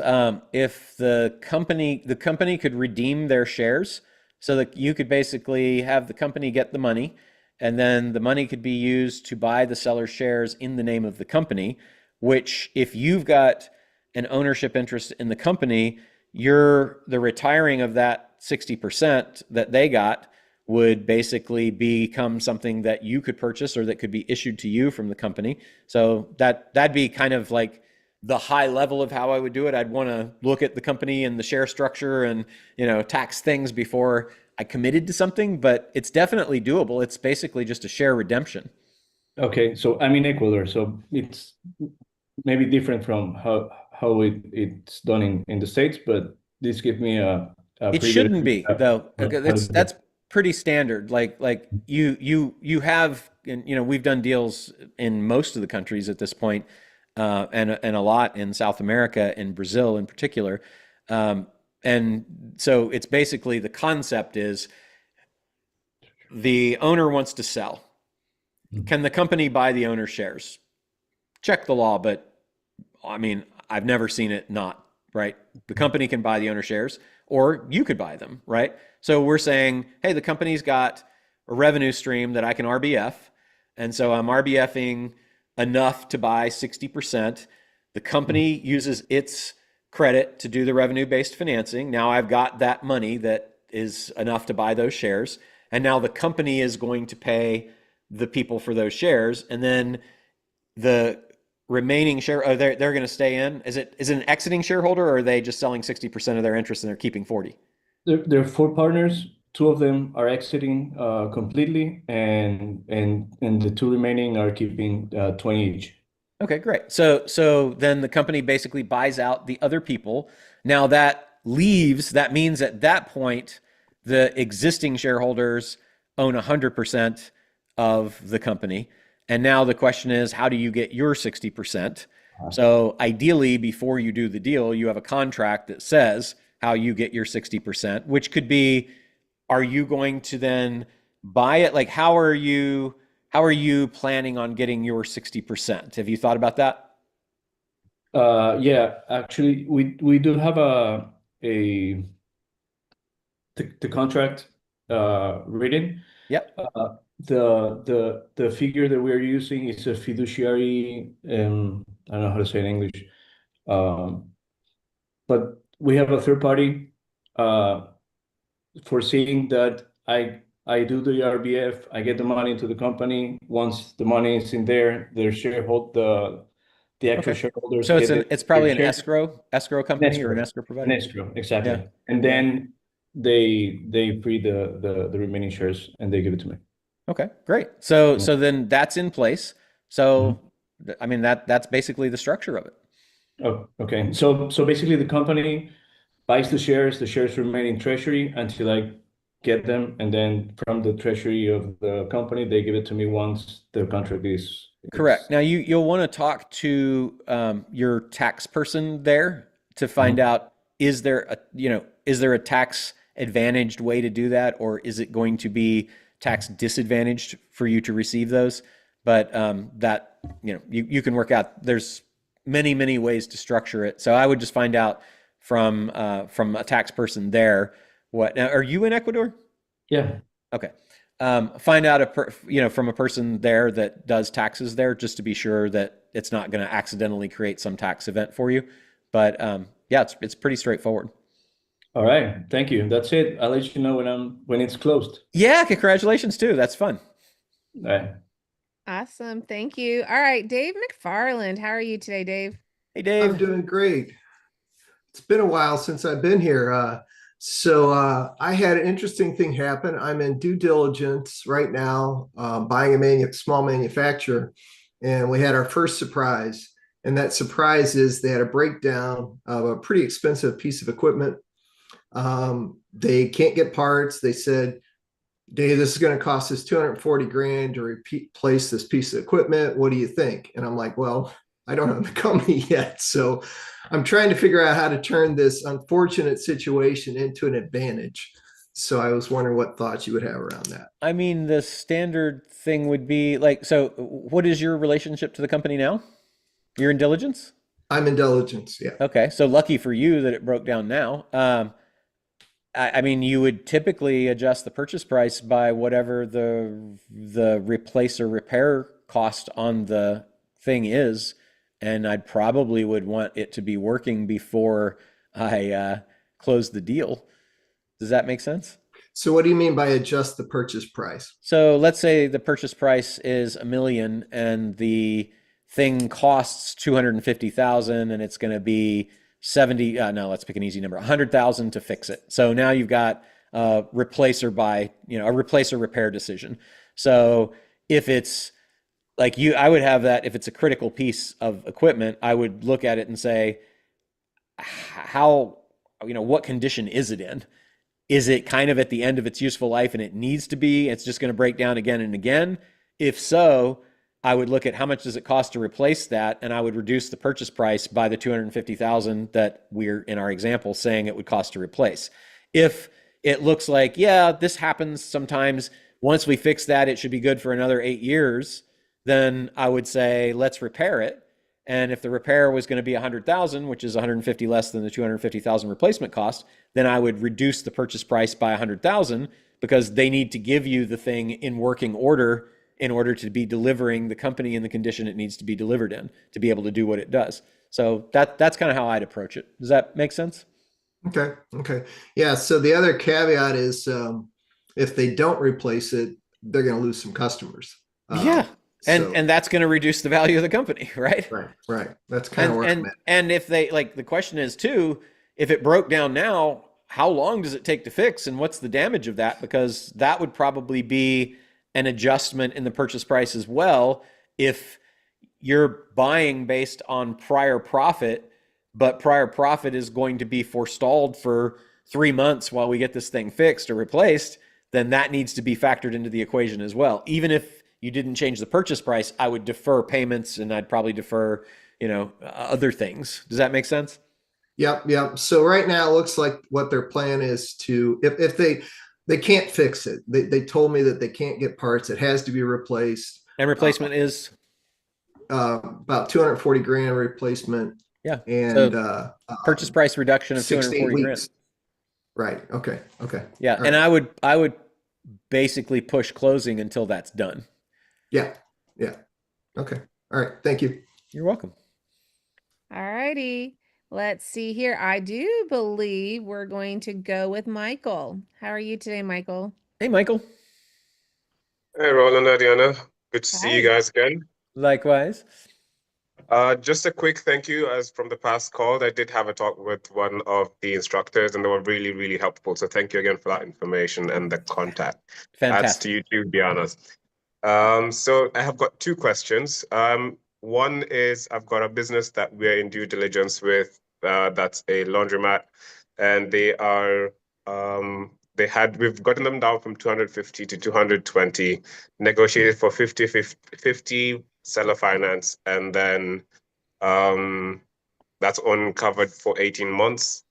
If the company could redeem their shares, so that you could basically have the company get the money, and then the money could be used to buy the seller's shares in the name of the company, which if you've got an ownership interest in the company, the retiring of that 60% that they got would basically become something that you could purchase, or that could be issued to you from the company. So that'd be kind of like the high level of how I would do it. I'd want to look at the company and the share structure and, tax things before I committed to something, but it's definitely doable. It's basically just a share redemption. Okay, so I'm in Ecuador, so it's maybe different from how it's done in the States, but this gives me a It shouldn't be though. That's pretty standard. Like you have, and we've done deals in most of the countries at this point. And a lot in South America, in Brazil in particular. And so it's basically, the concept is the owner wants to sell. Can the company buy the owner's shares? Check the law, but I mean, I've never seen it not right? The company can buy the owner shares, or you could buy them, right? So we're saying, hey, the company's got a revenue stream that I can RBF. And so I'm RBFing enough to buy 60%. The company uses its credit to do the revenue-based financing. Now I've got that money that is enough to buy those shares. And now the company is going to pay the people for those shares. And then the remaining share, they're going to stay in. Is it an exiting shareholder, or are they just selling 60% of their interest and they're keeping 40? There are four partners. Two of them are exiting completely, and the two remaining are keeping 20 each. Okay, great. So then the company basically buys out the other people. Now that means at that point, the existing shareholders own 100% of the company. And now the question is, how do you get your 60%? So ideally, before you do the deal, you have a contract that says how you get your 60%, which could be, are you going to then buy it? Like, how are you planning on getting your 60%? Have you thought about that? Yeah, actually, we do have the contract written. Yep. The figure that we're using is a fiduciary. I don't know how to say it in English, but we have a third party foreseeing that I do the RBF, I get the money into the company. Once the money is in there, the actual shareholders. So it's probably an shares. escrow company or an escrow provider. An escrow, exactly. Yeah. And then they free the remaining shares and they give it to me. Okay, great. So then that's in place. So I mean that's basically the structure of it. Oh, okay. So basically the company buys the shares remain in treasury until I get them, and then from the treasury of the company, they give it to me once the contract is correct. Now you'll want to talk to your tax person there to find out, is there a tax advantaged way to do that, or is it going to be tax disadvantaged for you to receive those? But that you can work out. There's many ways to structure it. So I would just find out from a tax person there. Now, are you in Ecuador? Yeah. Okay. Find out from a person there that does taxes there, just to be sure that it's not going to accidentally create some tax event for you. But yeah, it's pretty straightforward. All right. Thank you. That's it. I'll let you know when it's closed. Yeah. Congratulations too. That's fun. All right. Awesome. Thank you. All right, Dave McFarland. How are you today, Dave? Hey, Dave. I'm doing great. It's been a while since I've been here. So I had an interesting thing happen. I'm in due diligence right now, buying a small manufacturer, and we had our first surprise. And that surprise is they had a breakdown of a pretty expensive piece of equipment. They can't get parts. They said, Dave, this is going to cost us 240 grand to replace this piece of equipment. What do you think? And I'm like, well, I don't own the company yet. So I'm trying to figure out how to turn this unfortunate situation into an advantage. So I was wondering what thoughts you would have around that. I mean, the standard thing would be like, so what is your relationship to the company now? You're in diligence? I'm in diligence, yeah. Okay, so lucky for you that it broke down now. I mean, you would typically adjust the purchase price by whatever the replace or repair cost on the thing is, and I probably would want it to be working before I close the deal. Does that make sense? So what do you mean by adjust the purchase price? So let's say the purchase price is $1 million and the thing costs 250,000 and it's going to be 70, no, let's pick an easy number, 100,000 to fix it. So now you've got a replace or repair decision. So if it's like I would have that if it's a critical piece of equipment, I would look at it and say, what condition is it in? Is it kind of at the end of its useful life and it needs to be, it's just going to break down again and again? If so, I would look at how much does it cost to replace that, and I would reduce the purchase price by the 250,000 that we're in our example saying it would cost to replace. If it looks like, yeah, this happens sometimes, once we fix that, it should be good for another 8 years, then I would say, let's repair it. And if the repair was going to be 100,000, which is 150 less than the 250,000 replacement cost, then I would reduce the purchase price by 100,000 because they need to give you the thing in working order in order to be delivering the company in the condition it needs to be delivered in to be able to do what it does. So that's kind of how I'd approach it. Does that make sense? Okay. Okay. Yeah. So the other caveat is if they don't replace it, they're going to lose some customers. Yeah. So And that's going to reduce the value of the company, right? right, right. That's kind of where I'm at. And if they like the question is too, if it broke down now, how long does it take to fix and what's the damage of that? Because that would probably be an adjustment in the purchase price as well. If you're buying based on prior profit, but prior profit is going to be forestalled for 3 months while we get this thing fixed or replaced, then that needs to be factored into the equation as well. Even if you didn't change the purchase price, I would defer payments and I'd probably defer, other things. Does that make sense? Yep, yep. So right now it looks like what their plan is to if they can't fix it. They told me that they can't get parts. It has to be replaced. And replacement is about 240 grand replacement. Yeah. And so purchase price reduction of 240 grand. Right. Okay. Okay. Yeah. All and right. I would basically push closing until that's done. Yeah. Yeah. Okay. All right. Thank you. You're welcome. All righty. Let's see here. I do believe we're going to go with Michael. How are you today, Michael? Hey, Michael. Hey, Roland and Diana. Good to see Hi. you guys again. Likewise. Just a quick thank you. As from the past call, I did have a talk with one of the instructors, and they were really, really helpful. So thank you again for that information and the contact. Fantastic. Adds to you too, Diana. So I have got two questions. One is I've got a business that we're in due diligence with. That's a laundromat, and we've gotten them down from 250 to 220, negotiated for 50 seller finance, and then that's uncovered for 18 months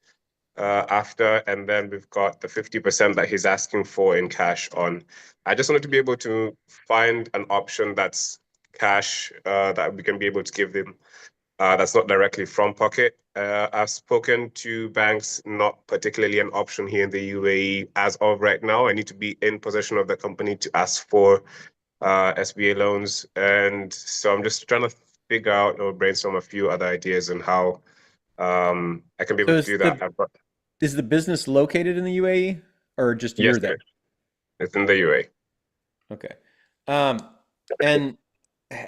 after, and then we've got the 50% that he's asking for in cash on. I just wanted to be able to find an option that's cash that we can be able to give them that's not directly from pocket. I've spoken to banks, not particularly an option here in the UAE as of right now. I need to be in possession of the company to ask for SBA loans. And so I'm just trying to figure out or brainstorm a few other ideas on how I can be able to do that. Is the business located in the UAE or just you're there? It's in the UAE. Okay. And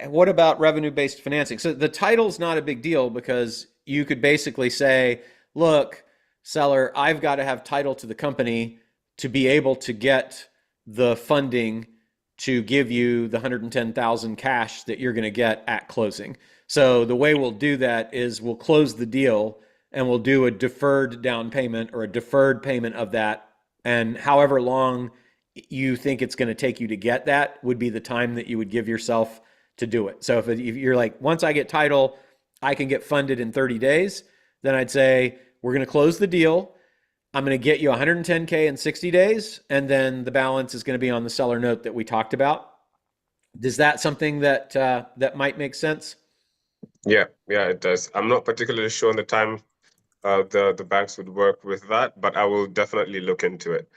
what about revenue-based financing? So the title's not a big deal because you could basically say, look, seller, I've got to have title to the company to be able to get the funding to give you the 110,000 cash that you're going to get at closing. So the way we'll do that is we'll close the deal and we'll do a deferred down payment or a deferred payment of that. And however long you think it's going to take you to get that would be the time that you would give yourself to do it. So if you're like, once I get title, I can get funded in 30 days, then I'd say, we're going to close the deal. I'm going to get you 110K in 60 days. And then the balance is going to be on the seller note that we talked about. Is that something that that might make sense? Yeah, it does. I'm not particularly sure on the time the banks would work with that, but I will definitely look into it.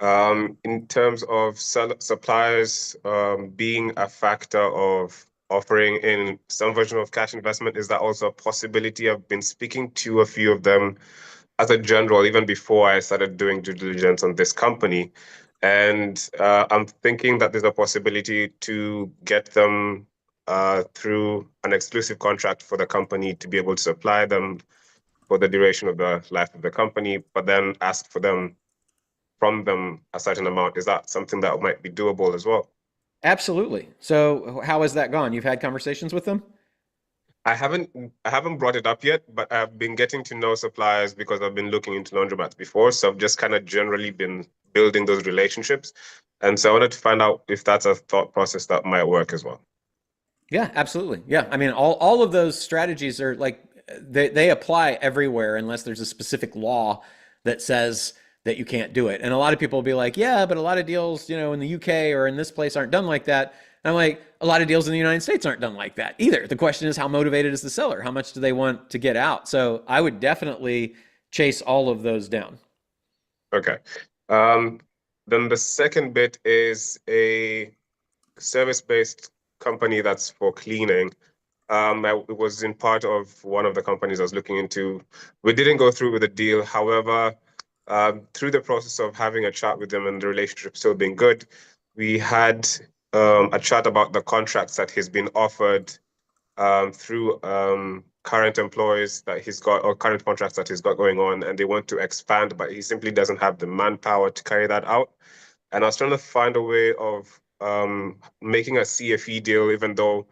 In terms of suppliers being a factor of offering in some version of cash investment, is that also a possibility? I've been speaking to a few of them as a general, even before I started doing due diligence on this company. And I'm thinking that there's a possibility to get them through an exclusive contract for the company to be able to supply them for the duration of the life of the company, but then ask from them a certain amount. Is that something that might be doable as well? Absolutely. So how has that gone? You've had conversations with them? I haven't brought it up yet, but I've been getting to know suppliers because I've been looking into laundromats before. So I've just kind of generally been building those relationships. And so I wanted to find out if that's a thought process that might work as well. Yeah, absolutely. Yeah. I mean, all of those strategies are like, they apply everywhere unless there's a specific law that says that you can't do it. And a lot of people will be like, yeah, but a lot of deals, in the UK or in this place aren't done like that. And I'm like, a lot of deals in the United States aren't done like that either. The question is, how motivated is the seller? How much do they want to get out? So I would definitely chase all of those down. Okay. Then the second bit is a service-based company that's for cleaning. It was in part of one of the companies I was looking into. We didn't go through with the deal. However, through the process of having a chat with them and the relationship still being good, we had a chat about the contracts that he's been offered through current employees that he's got or current contracts that he's got going on, and they want to expand, but he simply doesn't have the manpower to carry that out. And I was trying to find a way of making a CFE deal, even though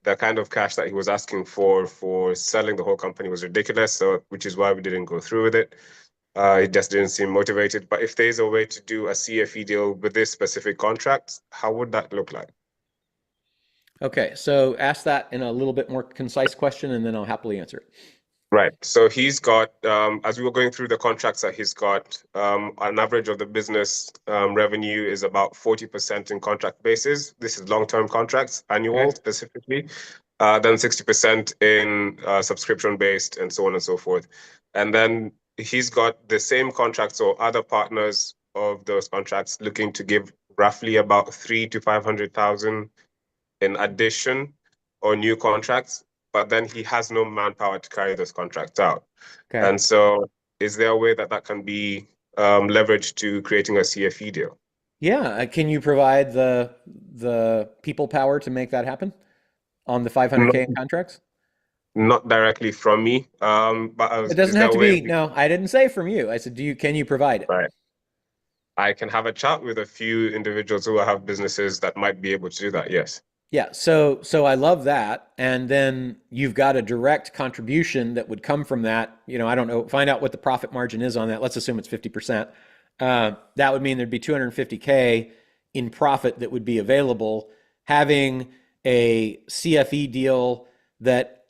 the kind of cash that he was asking for selling the whole company was ridiculous. So, which is why we didn't go through with it. It just didn't seem motivated. But if there's a way to do a CFE deal with this specific contract, how would that look like? Okay, so ask that in a little bit more concise question, and then I'll happily answer it. Right. So he's got, as we were going through the contracts that he's got, an average of the business revenue is about 40% in contract basis. This is long-term contracts, annual specifically. Then 60% in subscription-based, and so on and so forth. And then he's got the same contracts or other partners of those contracts looking to give roughly about 300 to 500,000 in addition or new contracts, but then he has no manpower to carry those contracts out. Okay. And so is there a way that that can be leveraged to creating a CFE deal? Yeah, can you provide the people power to make that happen on the 500K in contracts? Not directly from me, but It doesn't have to be. No, I didn't say from you. I said, can you provide it? Right. I can have a chat with a few individuals who have businesses that might be able to do that. Yes. Yeah, so I love that. And then you've got a direct contribution that would come from that. You know, I don't know, find out what the profit margin is on that. Let's assume it's 50%. That would mean there'd be 250K in profit that would be available. Having a CFE deal that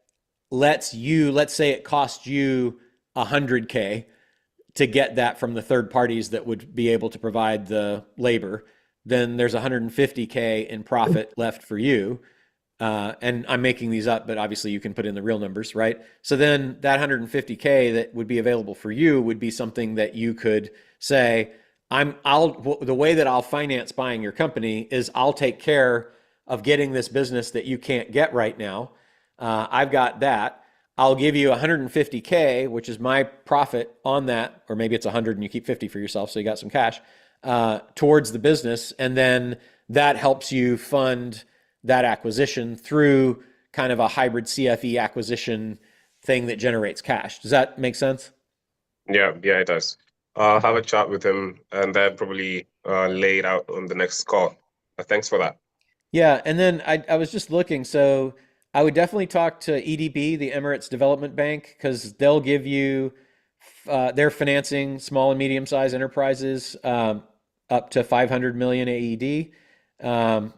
lets you, let's say it costs you 100K to get that from the third parties that would be able to provide the labor, then there's 150K in profit left for you. And I'm making these up, but obviously you can put in the real numbers, right? So then that 150K that would be available for you would be something that you could say, the way that I'll finance buying your company is I'll take care of getting this business that you can't get right now. I've got that. I'll give you 150K, which is my profit on that, or maybe it's 100 and you keep 50 for yourself, so you got some cash towards the business, and then that helps you fund that acquisition through kind of a hybrid CFE acquisition thing that generates cash. Does that make sense? Yeah, it does. I'll have a chat with him and then probably lay it out on the next call. Thanks for that. Yeah, and then I was just looking, so I would definitely talk to EDB, the Emirates Development Bank, because they'll give you, they're financing small and medium-sized enterprises up to 500 million AED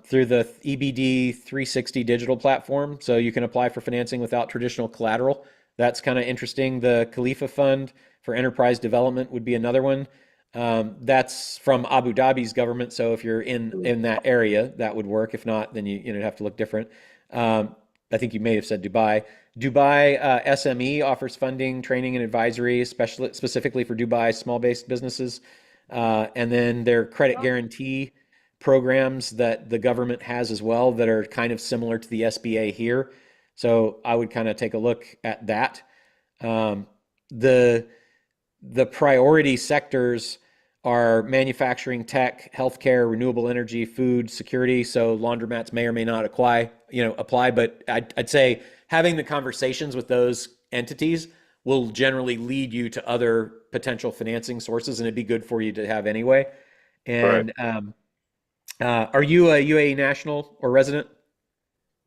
through the EBD 360 digital platform. So you can apply for financing without traditional collateral. That's kind of interesting. The Khalifa Fund for Enterprise Development would be another one. That's from Abu Dhabi's government. So if you're in that area, that would work. If not, then you'd have to look different. I think you may have said Dubai. Dubai SME offers funding, training, and advisory, specifically for Dubai small-based businesses. And then their credit guarantee programs that the government has as well that are kind of similar to the SBA here. So I would kind of take a look at that. The priority sectors are manufacturing, tech, healthcare, renewable energy, food, security. So laundromats may or may not apply, but I'd say having the conversations with those entities will generally lead you to other potential financing sources, and it'd be good for you to have anyway. And are you a UAE national or resident?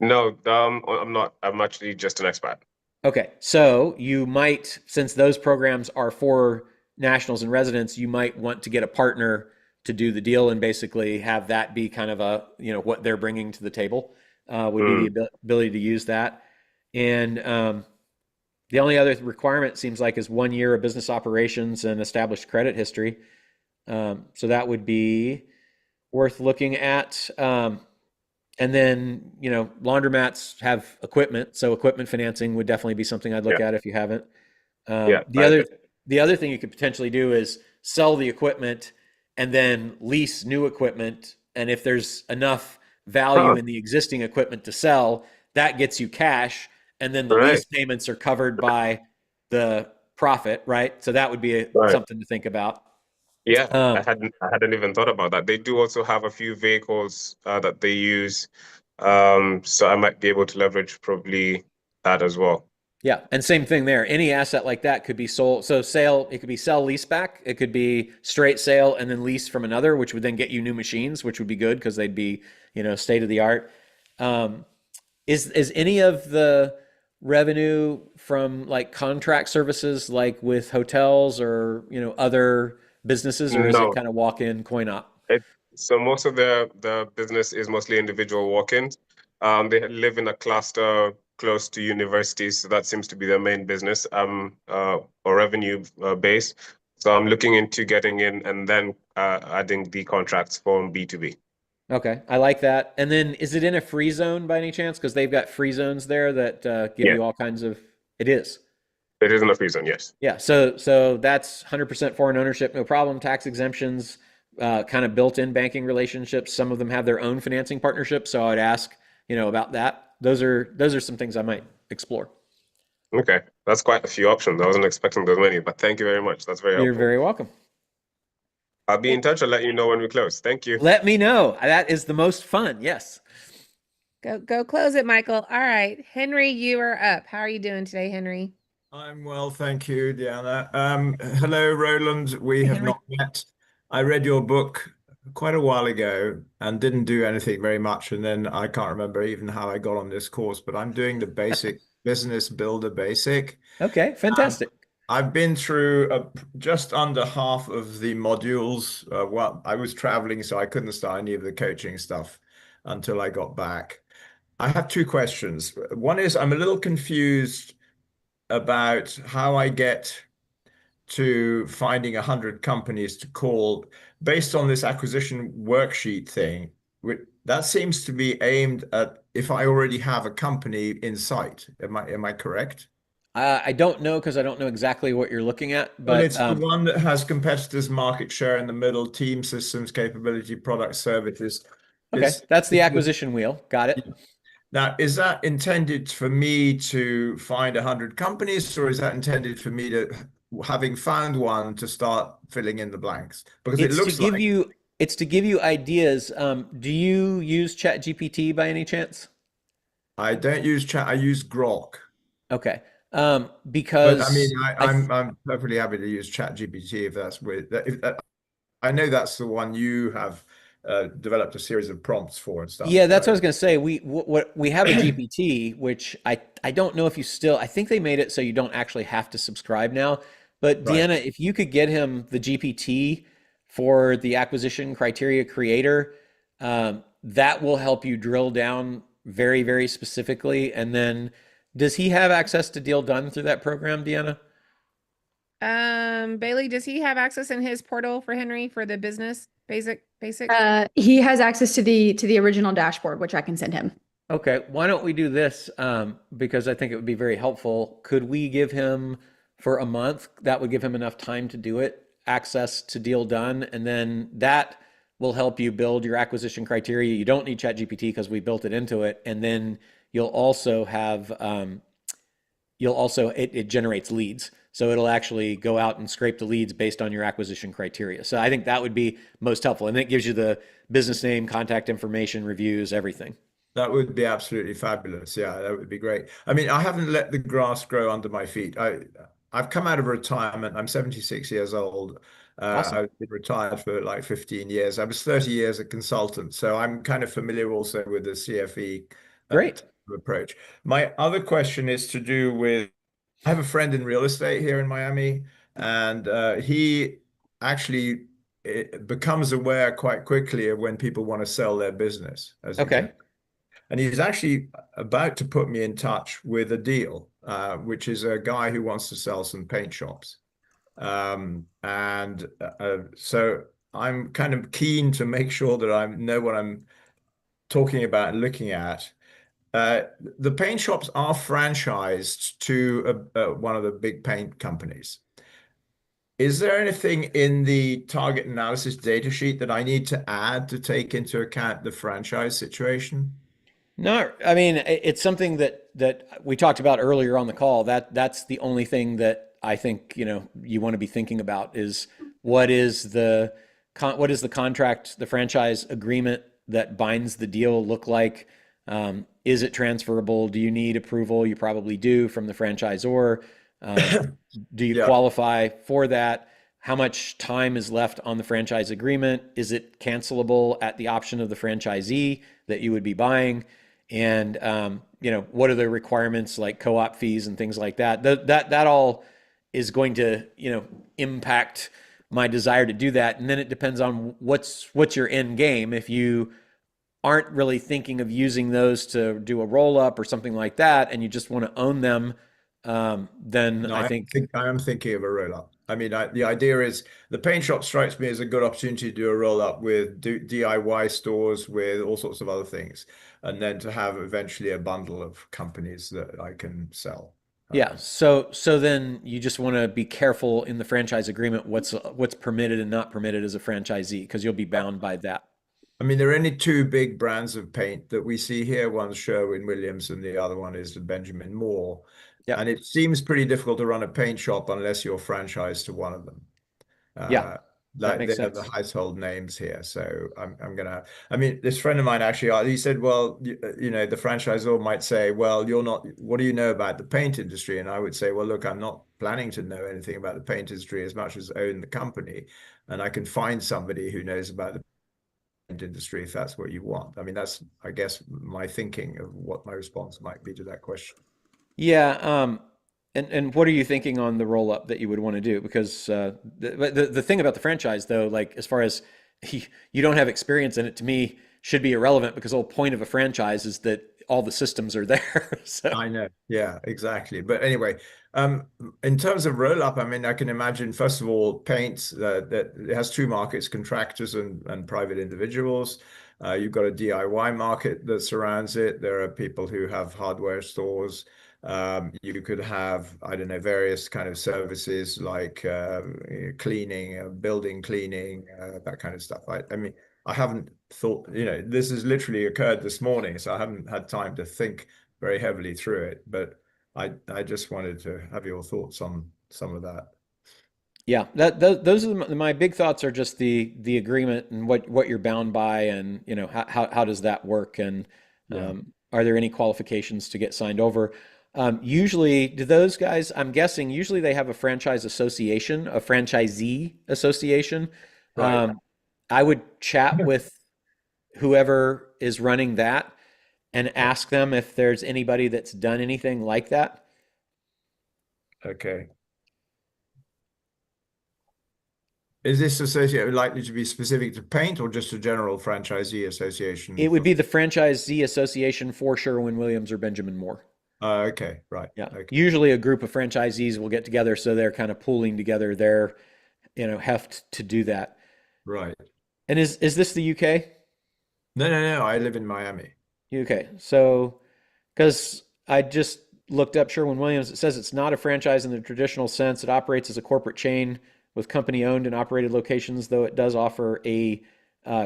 No, I'm not. I'm actually just an expat. Okay, so you might, since those programs are for nationals and residents, you might want to get a partner to do the deal and basically have that be kind of a, what they're bringing to the table would be the ability to use that. And the only other requirement seems like is 1 year of business operations and established credit history. So that would be worth looking at. And then, laundromats have equipment, so equipment financing would definitely be something I'd look Yeah. at if you haven't. Yeah. The other thing you could potentially do is sell the equipment and then lease new equipment. And if there's enough value Oh, in the existing equipment to sell, that gets you cash, and then the right. lease payments are covered by the profit, right? So that would be Right. something to think about. Yeah, Um, I hadn't even thought about that. They do also have a few vehicles that they use. So I might be able to leverage probably that as well. Yeah, and same thing there. Any asset like that could be sold. So sale, it could be sell lease back. It could be straight sale and then lease from another, which would then get you new machines, which would be good because they'd be, state of the art. Um, is any of the revenue from like contract services, like with hotels or other businesses, or is it No, kind of walk in, coin op? so most of the business is mostly individual walk-ins. They live in a cluster close to universities, so that seems to be their main business or revenue base. So I'm looking into getting in and then adding the contracts from B2B. Okay, I like that. And then is it in a free zone by any chance? Because they've got free zones there that give Yeah, you all kinds of. It is. it is in a free zone, yes. Yeah, so that's 100% foreign ownership, no problem. Tax exemptions, kind of built-in banking relationships. Some of them have their own financing partnerships, so I'd ask, about that. Those are some things I might explore. Okay, that's quite a few options. I wasn't expecting those many, but thank you very much. That's very You're helpful. very welcome. I'll be in touch and let you know when we close. Thank you. Let me know. That is the most fun. Yes. Go close it, Michael. All right, Henry, you are up. How are you doing today, Henry? I'm well, thank you, Deanna. Hello, Roland. We Hey, have Henry. not met. I read your book quite a while ago and didn't do anything very much. And then I can't remember even how I got on this course, but I'm doing the basic business builder basic. Okay, fantastic. I've been through just under half of the modules. Well, I was traveling, so I couldn't start any of the coaching stuff until I got back. I have two questions. One is I'm a little confused about how I get to finding 100 companies to call based on this acquisition worksheet thing. That seems to be aimed at if I already have a company in sight. Am I correct? I don't know because I don't know exactly what you're looking at, Well, but it's the one that has competitors, market share in the middle, team systems, capability, product, services. okay, that's the acquisition wheel. Got it. Now, is that intended for me to find 100 companies, or is that intended for me to, having found one, to start filling in the blanks? Because it It's to looks give like you it's to give you ideas. Do you use ChatGPT by any chance? I don't use chat, I use Grok. Okay. But I mean, Because I'm perfectly happy to use ChatGPT if that's with I know that's the one you have developed a series of prompts for and stuff. yeah, that's what I was going to say. We have a GPT, which I don't know if you still. I think they made it so you don't actually have to subscribe now. But Right. Deanna, if you could get him the GPT for the acquisition criteria creator, that will help you drill down very, very specifically. And then, does he have access to Deal Done through that program, Deanna? Bailey, does he have access in his portal for Henry for the business basic? He has access to the original dashboard, which I can send him. Okay, why don't we do this? Because I think it would be very helpful. Could we give him for a month? That would give him enough time to do it, access to Deal Done, and then that will help you build your acquisition criteria. You don't need ChatGPT because we built it into it, and then you'll also have it generates leads. So it'll actually go out and scrape the leads based on your acquisition criteria. So I think that would be most helpful. And it gives you the business name, contact information, reviews, everything. That would be absolutely fabulous. Yeah, that would be great. I mean, I haven't let the grass grow under my feet. I've come out of retirement. I'm 76 years old. Awesome. I've been retired for like 15 years. I was 30 years a consultant, so I'm kind of familiar also with the CFE Great. approach. My other question is to do with, I have a friend in real estate here in Miami, and he actually becomes aware quite quickly of when people want to sell their business, as you Okay. can. And he's actually about to put me in touch with a deal, which is a guy who wants to sell some paint shops. So I'm kind of keen to make sure that I know what I'm talking about and looking at, the paint shops are franchised to one of the big paint companies. Is there anything in the target analysis data sheet that I need to add to take into account the franchise situation? Not, I mean, it's something that we talked about earlier on the call. That's the only thing that I think, you want to be thinking about is what is the what is the contract, the franchise agreement that binds the deal look like? Is it transferable? Do you need approval? You probably do from the franchisor. Do you Yeah. qualify for that? How much time is left on the franchise agreement? Is it cancelable at the option of the franchisee that you would be buying? And what are the requirements like co-op fees and things like that? That all is going to impact my desire to do that. And then it depends on what's your end game. If you aren't really thinking of using those to do a roll up or something like that, and you just want to own them, then No, I think I am thinking of a roll up. I mean, the idea is the paint shop strikes me as a good opportunity to do a roll up with DIY stores with all sorts of other things, and then to have eventually a bundle of companies that I can sell. yeah. So then you just want to be careful in the franchise agreement what's permitted and not permitted as a franchisee because you'll be bound by that. I mean, there are only two big brands of paint that we see here. One's Sherwin-Williams and the other one is Benjamin Moore. Yeah. And it seems pretty difficult to run a paint shop unless you're franchised to one of them. Yeah, that Like makes they're sense. the household names here. So I'm gonna, I mean, this friend of mine actually, he said, well, the franchisor might say, well, what do you know about the paint industry? And I would say, well, look, I'm not planning to know anything about the paint industry as much as own the company. And I can find somebody who knows about the industry if that's what you want. I mean, that's, I guess, my thinking of what my response might be to that question. Yeah. And what are you thinking on the roll up that you would want to do? Because the thing about the franchise though, like as far as you don't have experience in it, to me should be irrelevant because the whole point of a franchise is that all the systems are there. So I know. Yeah, exactly. But anyway, in terms of roll up, I mean, I can imagine, first of all, paint that it has two markets, contractors and private individuals. You've got a DIY market that surrounds it. There are people who have hardware stores. You could have, I don't know, various kind of services like cleaning, building cleaning, that kind of stuff. I mean, I haven't thought, this has literally occurred this morning, so I haven't had time to think very heavily through it. But I just wanted to have your thoughts on some of that. yeah, those are my big thoughts are just the agreement and what you're bound by and how does that work and Yeah. are there any qualifications to get signed over? Usually, do those guys? I'm guessing usually they have a franchise association, a franchisee association. Right. I would chat with whoever is running that and ask them if there's anybody that's done anything like that. Okay. Is this associate likely to be specific to paint or just a general franchisee association? It would be the franchisee association for Sherwin-Williams or Benjamin Moore. Okay, right. Yeah. Okay. Usually a group of franchisees will get together, so they're kind of pooling together their, heft to do that. Right. And is this the UK? No. I live in Miami. UK. So, because I just looked up Sherwin-Williams, it says it's not a franchise in the traditional sense. It operates as a corporate chain with company-owned and operated locations, though it does offer a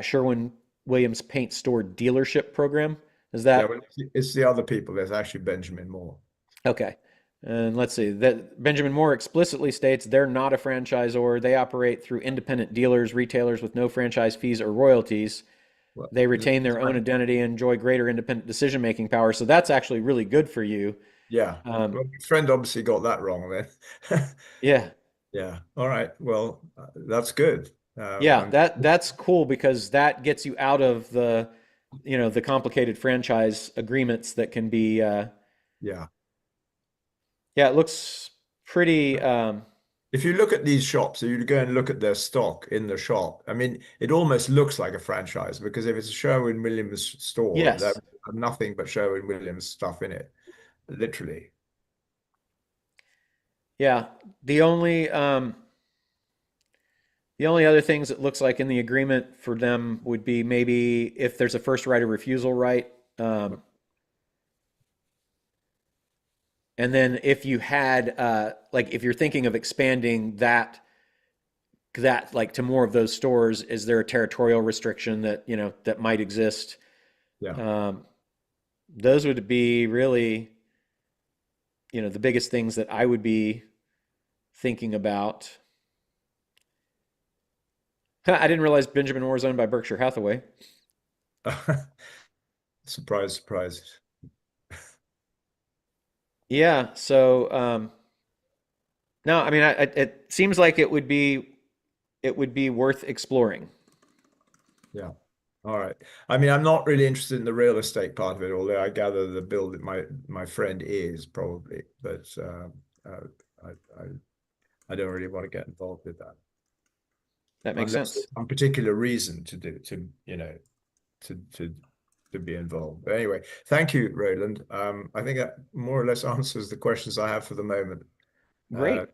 Sherwin-Williams paint store dealership program. Is Yeah, that well, it's the other people. There's actually Benjamin Moore. okay? And let's see, that Benjamin Moore explicitly states they're not a franchisor. They operate through independent dealers, retailers with no franchise fees or royalties. Well, They retain their own identity and enjoy greater independent decision-making power. So that's actually really good for you. Yeah. Well, my friend obviously got that wrong then. Yeah. Yeah. All right. Well, that's good. Yeah, that's cool because that gets you out of the complicated franchise agreements that can be Yeah. yeah, it looks pretty If you look at these shops, so you go and look at their stock in the shop, I mean, it almost looks like a franchise because if it's a Sherwin-Williams store, Yes. there are nothing but Sherwin-Williams stuff in it, literally. yeah. The only The only other things it looks like in the agreement for them would be maybe if there's a first right of refusal right. And then if you had, like, if you're thinking of expanding that like to more of those stores, is there a territorial restriction that, you know, that might exist? Yeah. Those would be really, you know, the biggest things that I would be thinking about. I didn't realize Benjamin Moore is owned by Berkshire Hathaway. Surprise, surprise. Yeah. So, no, I mean, it seems like it would be worth exploring. Yeah. All right. I mean, I'm not really interested in the real estate part of it, although I gather the build my friend is probably, but I don't really want to get involved with that. That makes unless sense. some particular reason to be involved. But anyway, thank you, Roland. I think that more or less answers the questions I have for the moment. Great.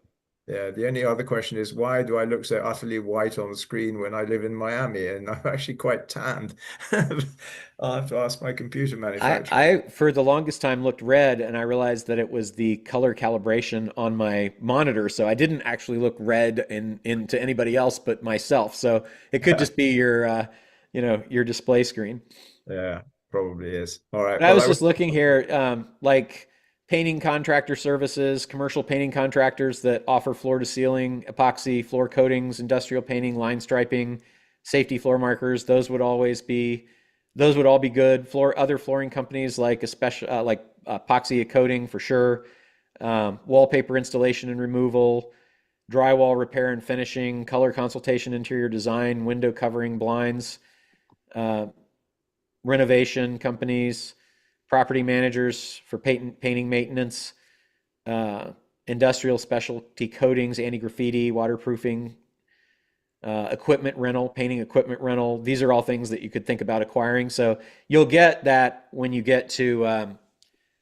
Yeah, the only other question is, why do I look so utterly white on the screen when I live in Miami and I'm actually quite tanned? I'll have to ask my computer manufacturer. I for the longest time looked red, and I realized that it was the color calibration on my monitor, so I didn't actually look red into anybody else but myself. So it could just be your you know, your display screen. Yeah, probably is. All right. But I Well, was just looking here, like painting contractor services, commercial painting contractors that offer floor to ceiling, epoxy, floor coatings, industrial painting, line striping, safety floor markers. Those would all be good. Other flooring companies like epoxy coating for sure, wallpaper installation and removal, drywall repair and finishing, color consultation, interior design, window covering, blinds, uh, renovation companies, property managers for painting maintenance, industrial specialty coatings, anti-graffiti, waterproofing, equipment rental, painting equipment rental. These are all things that you could think about acquiring. So you'll get that when you get to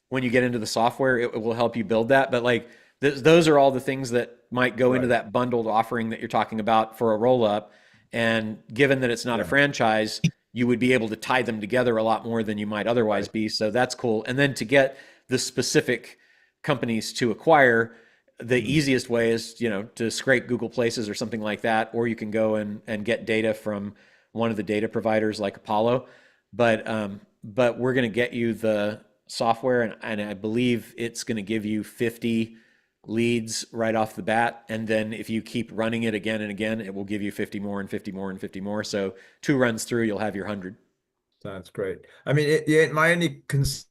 when you get into the software, it will help you build that. But like those are all the things that might go into that bundled offering that you're talking about for a roll up. And given that it's not a franchise, you would be able to tie them together a lot more than you might otherwise be. So that's cool. And then to get the specific companies to acquire, the easiest way is, you know, to scrape Google Places or something like that, or you can go and get data from one of the data providers like Apollo. But we're going to get you the software, and I believe it's going to give you 50 leads right off the bat. And then if you keep running it again and again, it will give you 50 more and 50 more and 50 more. So 2 runs through, you'll have your 100. That's great. I mean, my only concern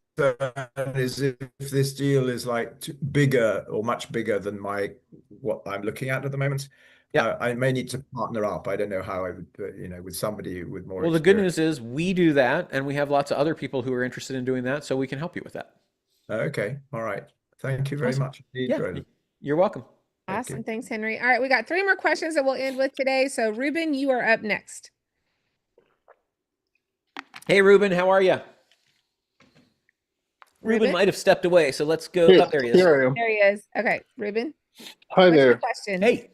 is if this deal is like bigger or much bigger than what I'm looking at the moment. Yeah, I may need to partner up. I don't know how I would, with somebody with more. Well, the good news is we do that, and we have lots of other people who are interested in doing that, so we can help you with that. Okay, all right. Thank you very much. Indeed, you're welcome. Awesome. Thanks, Henry. All right, we got 3 more questions that we'll end with today. So, Ruben, you are up next. Hey, Ruben, how are you? Ruben might have stepped away, so let's go. Hey, oh, there he is. Here I am. There he is. Okay, Ruben. Hi what's there. Your question. Hey.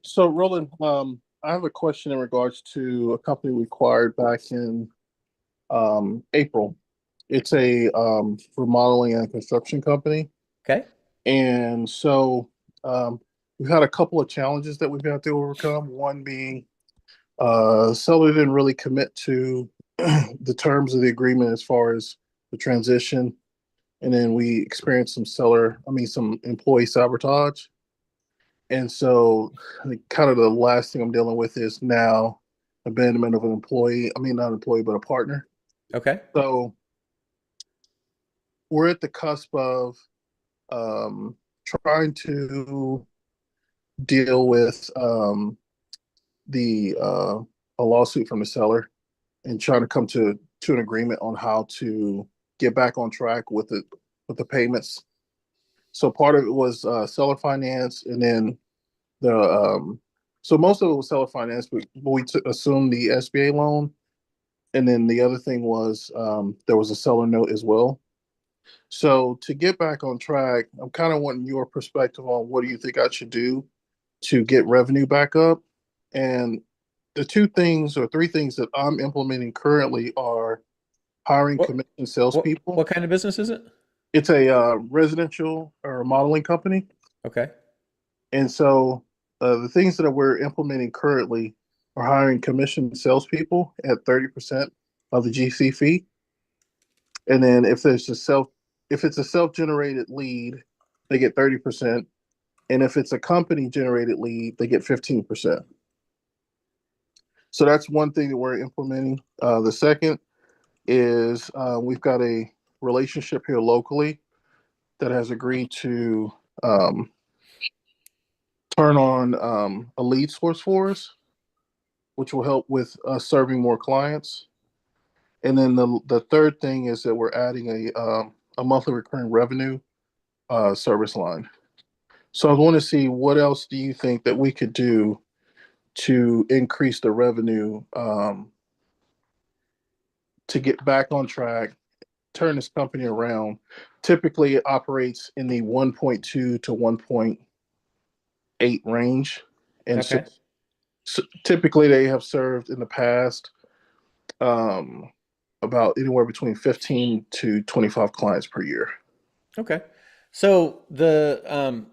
So Roland, I have a question in regards to a company we acquired back in April. It's a remodeling and construction company. Okay. And so we've had a couple of challenges that we've had to overcome. One being seller didn't really commit to the terms of the agreement as far as the transition. And then we experienced some employee sabotage. And so kind of the last thing I'm dealing with is now abandonment of an employee. I mean, not an employee, but a partner. Okay. So we're at the cusp of trying to deal with a lawsuit from the seller and trying to come to an agreement on how to get back on track with the payments. So part of it was seller finance, and then so most of it was seller finance, but we assumed the SBA loan, and then the other thing was there was a seller note as well. So to get back on track, I'm kind of wanting your perspective on what do you think I should do to get revenue back up. And the two things or three things that I'm implementing currently are hiring What commission salespeople. what kind of business is it? It's a residential or modeling company. Okay. And so the things that we're implementing currently are hiring commission salespeople at 30% of the GC fee. And then if it's a self-generated lead, they get 30%. And if it's a company generated lead, they get 15%. So that's one thing that we're implementing. The second is we've got a relationship here locally that has agreed to um, turn on a lead source for us, which will help with us serving more clients. And then the third thing is that we're adding a monthly recurring revenue service line. So I want to see what else do you think that we could do to increase the revenue to get back on track, turn this company around. Typically, it operates in the 1.2 to 1.8 range, and Okay. so typically they have served in the past about anywhere between 15 to 25 clients per year. Okay. So the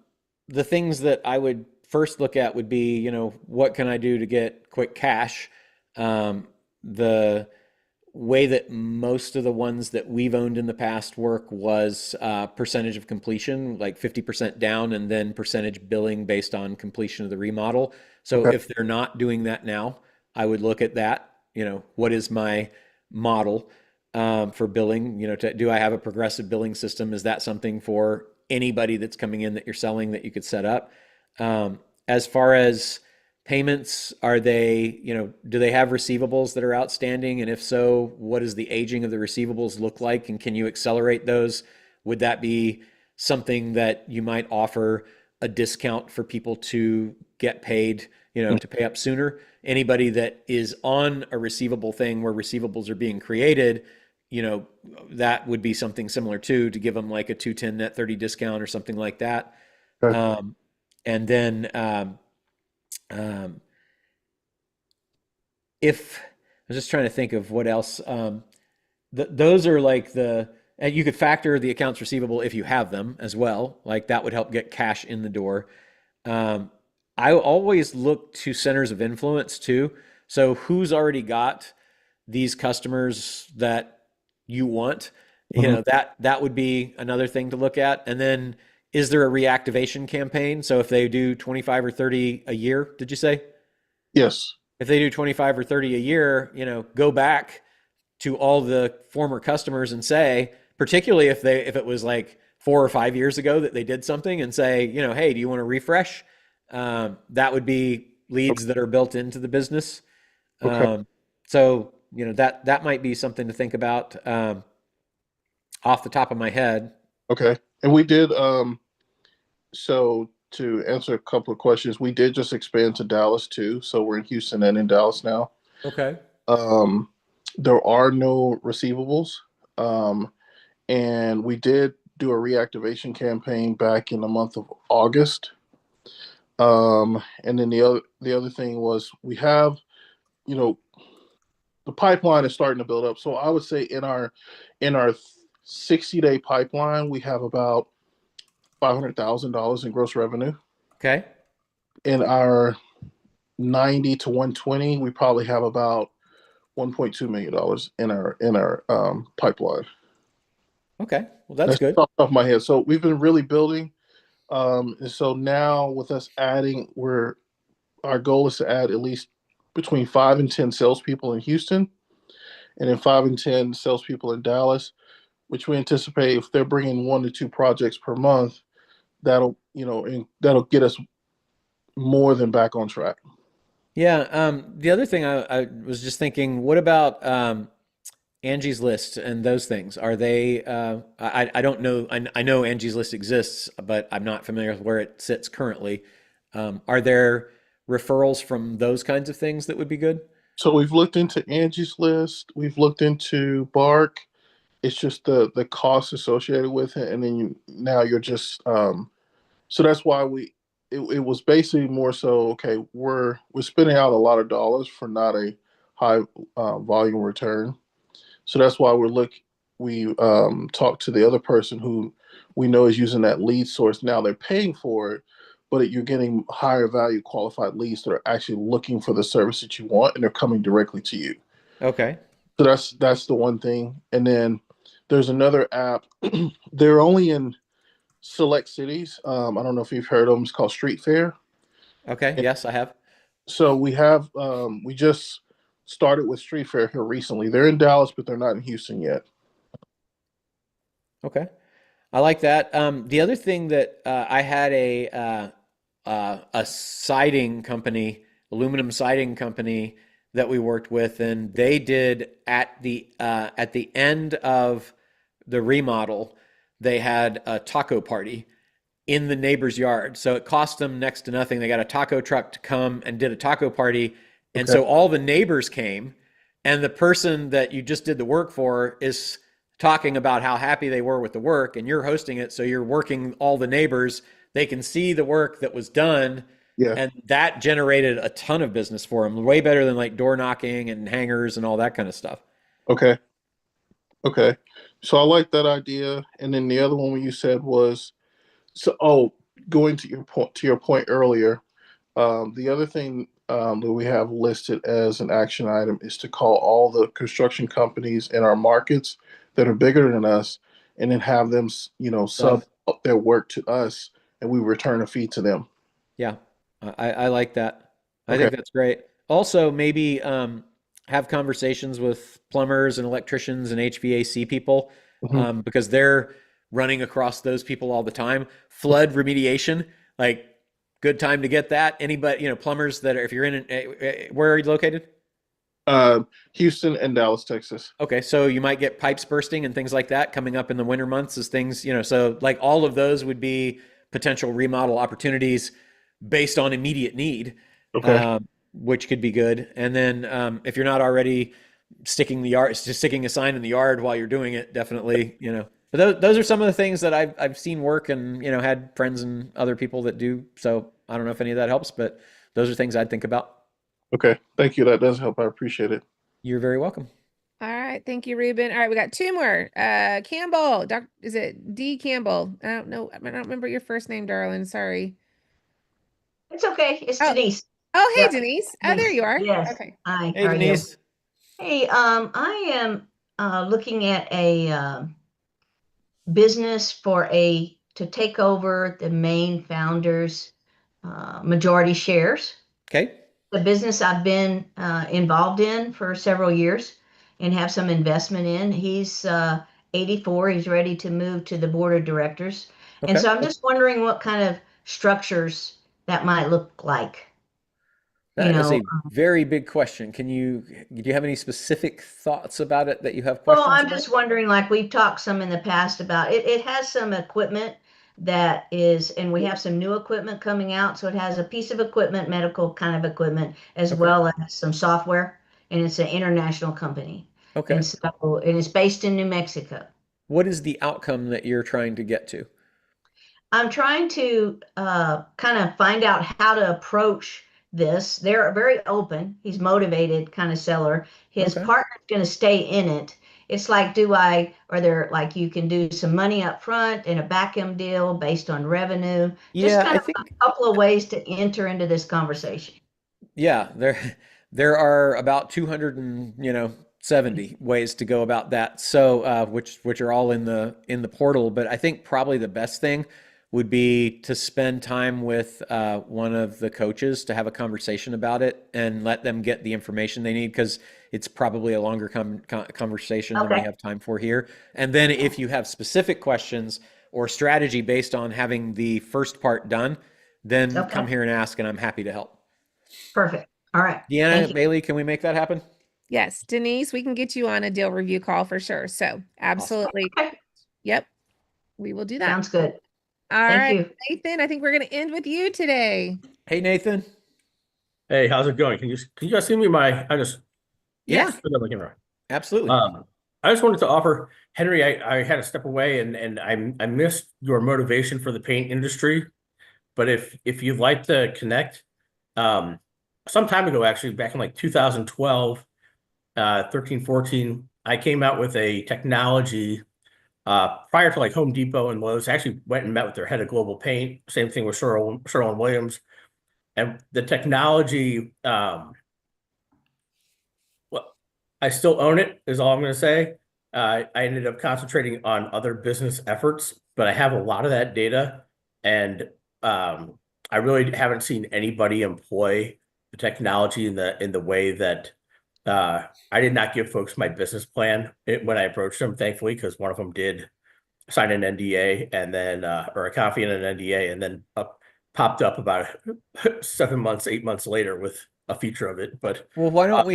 things that I would first look at would be, what can I do to get quick cash? The way that most of the ones that we've owned in the past work was percentage of completion, like 50% down and then percentage billing based on completion of the remodel. So Okay. if they're not doing that now, I would look at that. What is my model for billing? Do I have a progressive billing system? Is that something for anybody that's coming in that you're selling that you could set up? As far as payments, are they, do they have receivables that are outstanding? And if so, what does the aging of the receivables look like? And can you accelerate those? Would that be something that you might offer a discount for people to get paid, to pay up sooner? Anybody that is on a receivable thing where receivables are being created, that would be something similar to give them like a 210 net 30 discount or something like that. Okay. And then if I was just trying to think of what else, those are like and you could factor the accounts receivable if you have them as well. Like that would help get cash in the door. I always look to centers of influence too. So who's already got these customers that you want? That would be another thing to look at. And then is there a reactivation campaign? So if they do 25 or 30 a year, did you say? Yes. If they do 25 or 30 a year, go back to all the former customers and say, particularly if it was like 4 or 5 years ago that they did something, and say, hey, do you want to refresh? That would be leads that are built into the business. Okay. So that might be something to think about off the top of my head. Okay. And we did so to answer a couple of questions, we did just expand to Dallas too. So we're in Houston and in Dallas now. Okay. There are no receivables. And we did do a reactivation campaign back in the month of August. And then the other thing was we have, the pipeline is starting to build up. So I would say in our 60-day pipeline, we have about $500,000 in gross revenue. Okay. In our 90 to 120, we probably have about $1.2 million in our pipeline. Okay. Well, that's good. Off the top of my head. So we've been really building. And so now with us adding, our goal is to add at least between 5 and 10 salespeople in Houston, and then 5 and 10 salespeople in Dallas, which we anticipate if they're bringing 1 to 2 projects per month, that'll get us more than back on track. Yeah. The other thing I was just thinking, what about Angie's List and those things? Are they? I don't know. I know Angie's List exists, but I'm not familiar with where it sits currently. Are there referrals from those kinds of things that would be good? So we've looked into Angie's List. We've looked into Bark. It's just the cost associated with it, and then now you're just so that's why it was basically more so, okay, we're spending out a lot of dollars for not a high volume return. So that's why we talked to the other person who we know is using that lead source. Now they're paying for it, but you're getting higher value qualified leads that are actually looking for the service that you want, and they're coming directly to you. Okay. So that's the one thing. And then there's another app. They're only in select cities. I don't know if you've heard of them. It's called Street Fair. Okay. And Yes, I have. so we just started with Street Fair here recently. They're in Dallas, but they're not in Houston yet. Okay. I like that. The other thing that I had a siding company, aluminum siding company that we worked with, and they did at the end of the remodel, they had a taco party in the neighbor's yard. So it cost them next to nothing. They got a taco truck to come and did a taco party. And Okay. so all the neighbors came, and the person that you just did the work for is talking about how happy they were with the work, and you're hosting it. So you're working all the neighbors. They can see the work that was done. Yeah. And that generated a ton of business for them, way better than like door knocking and hangers and all that kind of stuff. Okay. Okay. So I like that idea. And then the other one you said was going to your point earlier. The other thing that we have listed as an action item is to call all the construction companies in our markets that are bigger than us, and then have them, sub their work to us, and we return a fee to them. Yeah, I like that. I Okay. think that's great. Also, maybe have conversations with plumbers and electricians and HVAC people Mhm. because they're running across those people all the time. Flood remediation, like good time to get that. Anybody, plumbers that are, if you're where are you located? Houston and Dallas, Texas. Okay, so you might get pipes bursting and things like that coming up in the winter months as things, so like all of those would be potential remodel opportunities based on immediate need, Okay. which could be good. And then if you're not already just sticking a sign in the yard while you're doing it, definitely, But those are some of the things that I've seen work and, had friends and other people that do. So I don't know if any of that helps, but those are things I'd think about. Okay. Thank you. That does help. I appreciate it. You're very welcome. All right, thank you, Ruben. All right, we got two more. Campbell, is it D Campbell? I don't know. I don't remember your first name, darling. Sorry. It's okay. It's Oh. Denise. Oh, hey, Yep. Denise. Oh, there you are. Yes. Okay. Hi. Hey, How are you? Denise. Hey, I am looking at a business to take over the main founder's majority shares. Okay. The business I've been involved in for several years and have some investment in. He's 84. He's ready to move to the board of directors. And Okay. so I'm just wondering what kind of structures that might look like. That is a very big question. Do you have any specific thoughts about it that you have Well, questions I'm about? just wondering, like we've talked some in the past about it. It has some equipment and we have some new equipment coming out. So it has a piece of equipment, medical kind of equipment, as Okay. well as some software. And it's an international company. Okay. And it's based in New Mexico. What is the outcome that you're trying to get to? I'm trying to kind of find out how to approach this. They're very open. He's motivated kind of seller. His Okay. partner's going to stay in it. It's like, are there like you can do some money up front and a back end deal based on revenue? Just Yeah, kind I of think a couple of ways to enter into this conversation. yeah, there are about 270 ways to go about that. So which are all in the portal. But I think probably the best thing would be to spend time with one of the coaches to have a conversation about it and let them get the information they need, because it's probably a longer conversation than we have time for here. And then if you have specific questions or strategy based on having the first part done, then come here and ask, and I'm happy to help. Perfect. All right. Deanna, Bailey, can we make that happen? Yes, Denise, we can get you on a deal review call for sure. So absolutely. Awesome. Okay. Yep. We will do that. Sounds good. All Thank right, you. Nathan, I think we're going to end with you today. Hey, Nathan. Hey, how's it going? Can you guys see me? Yeah. Absolutely. I just wanted to offer Henry. I had to step away and I missed your motivation for the paint industry. but if you'd like to connect, some time ago, actually, back in like 2012, 13, 14, I came out with a technology prior to like Home Depot and Lowe's. I actually went and met with their head of global paint. Same thing with Sherwin-Williams. And the technology, well, I still own it, is all I'm going to say. I ended up concentrating on other business efforts, but I have a lot of that data, and I really haven't seen anybody employ the technology in the way that I did not give folks my business plan when I approached them, thankfully, because one of them did sign an NDA and then or a copy in an NDA, and then popped up about 7 months, 8 months later with a feature of it. But Well, why don't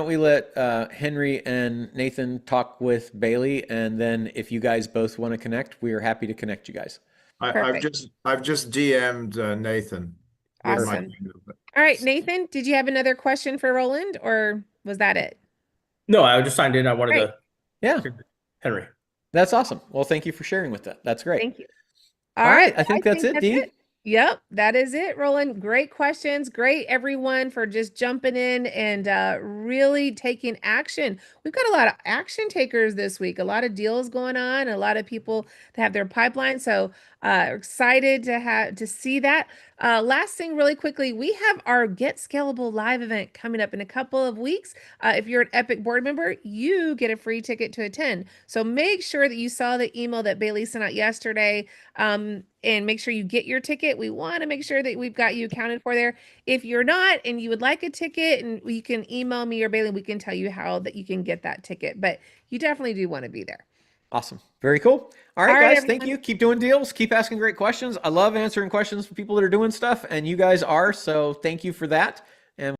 we let Henry and Nathan talk with Bailey, and then if you guys both want to connect, we are happy to connect you guys. I've just DM'd Nathan. with my Awesome. All right, Nathan, did you have another question for Roland, or was that it? No, I just signed in. I wanted Great. to. Yeah. Henry. That's awesome. Well, thank you for sharing with that. That's great. Thank you. All right. I think that's it, Dee. Yep, that is it, Roland. Great questions. Great, everyone, for just jumping in and really taking action. We've got a lot of action takers this week, a lot of deals going on, a lot of people that have their pipeline. So excited to see that. Last thing really quickly, we have our Get Scalable live event coming up in a couple of weeks. If you're an Epic board member, you get a free ticket to attend. So make sure that you saw the email that Bailey sent out yesterday, and make sure you get your ticket. We want to make sure that we've got you accounted for there. If you're not and you would like a ticket, and you can email me or Bailey, we can tell you how that you can get that ticket, but you definitely do want to be there. Awesome. Very cool. All right, guys. Everyone. Thank you. Keep doing deals. Keep asking great questions. I love answering questions for people that are doing stuff, and you guys are. So thank you for that.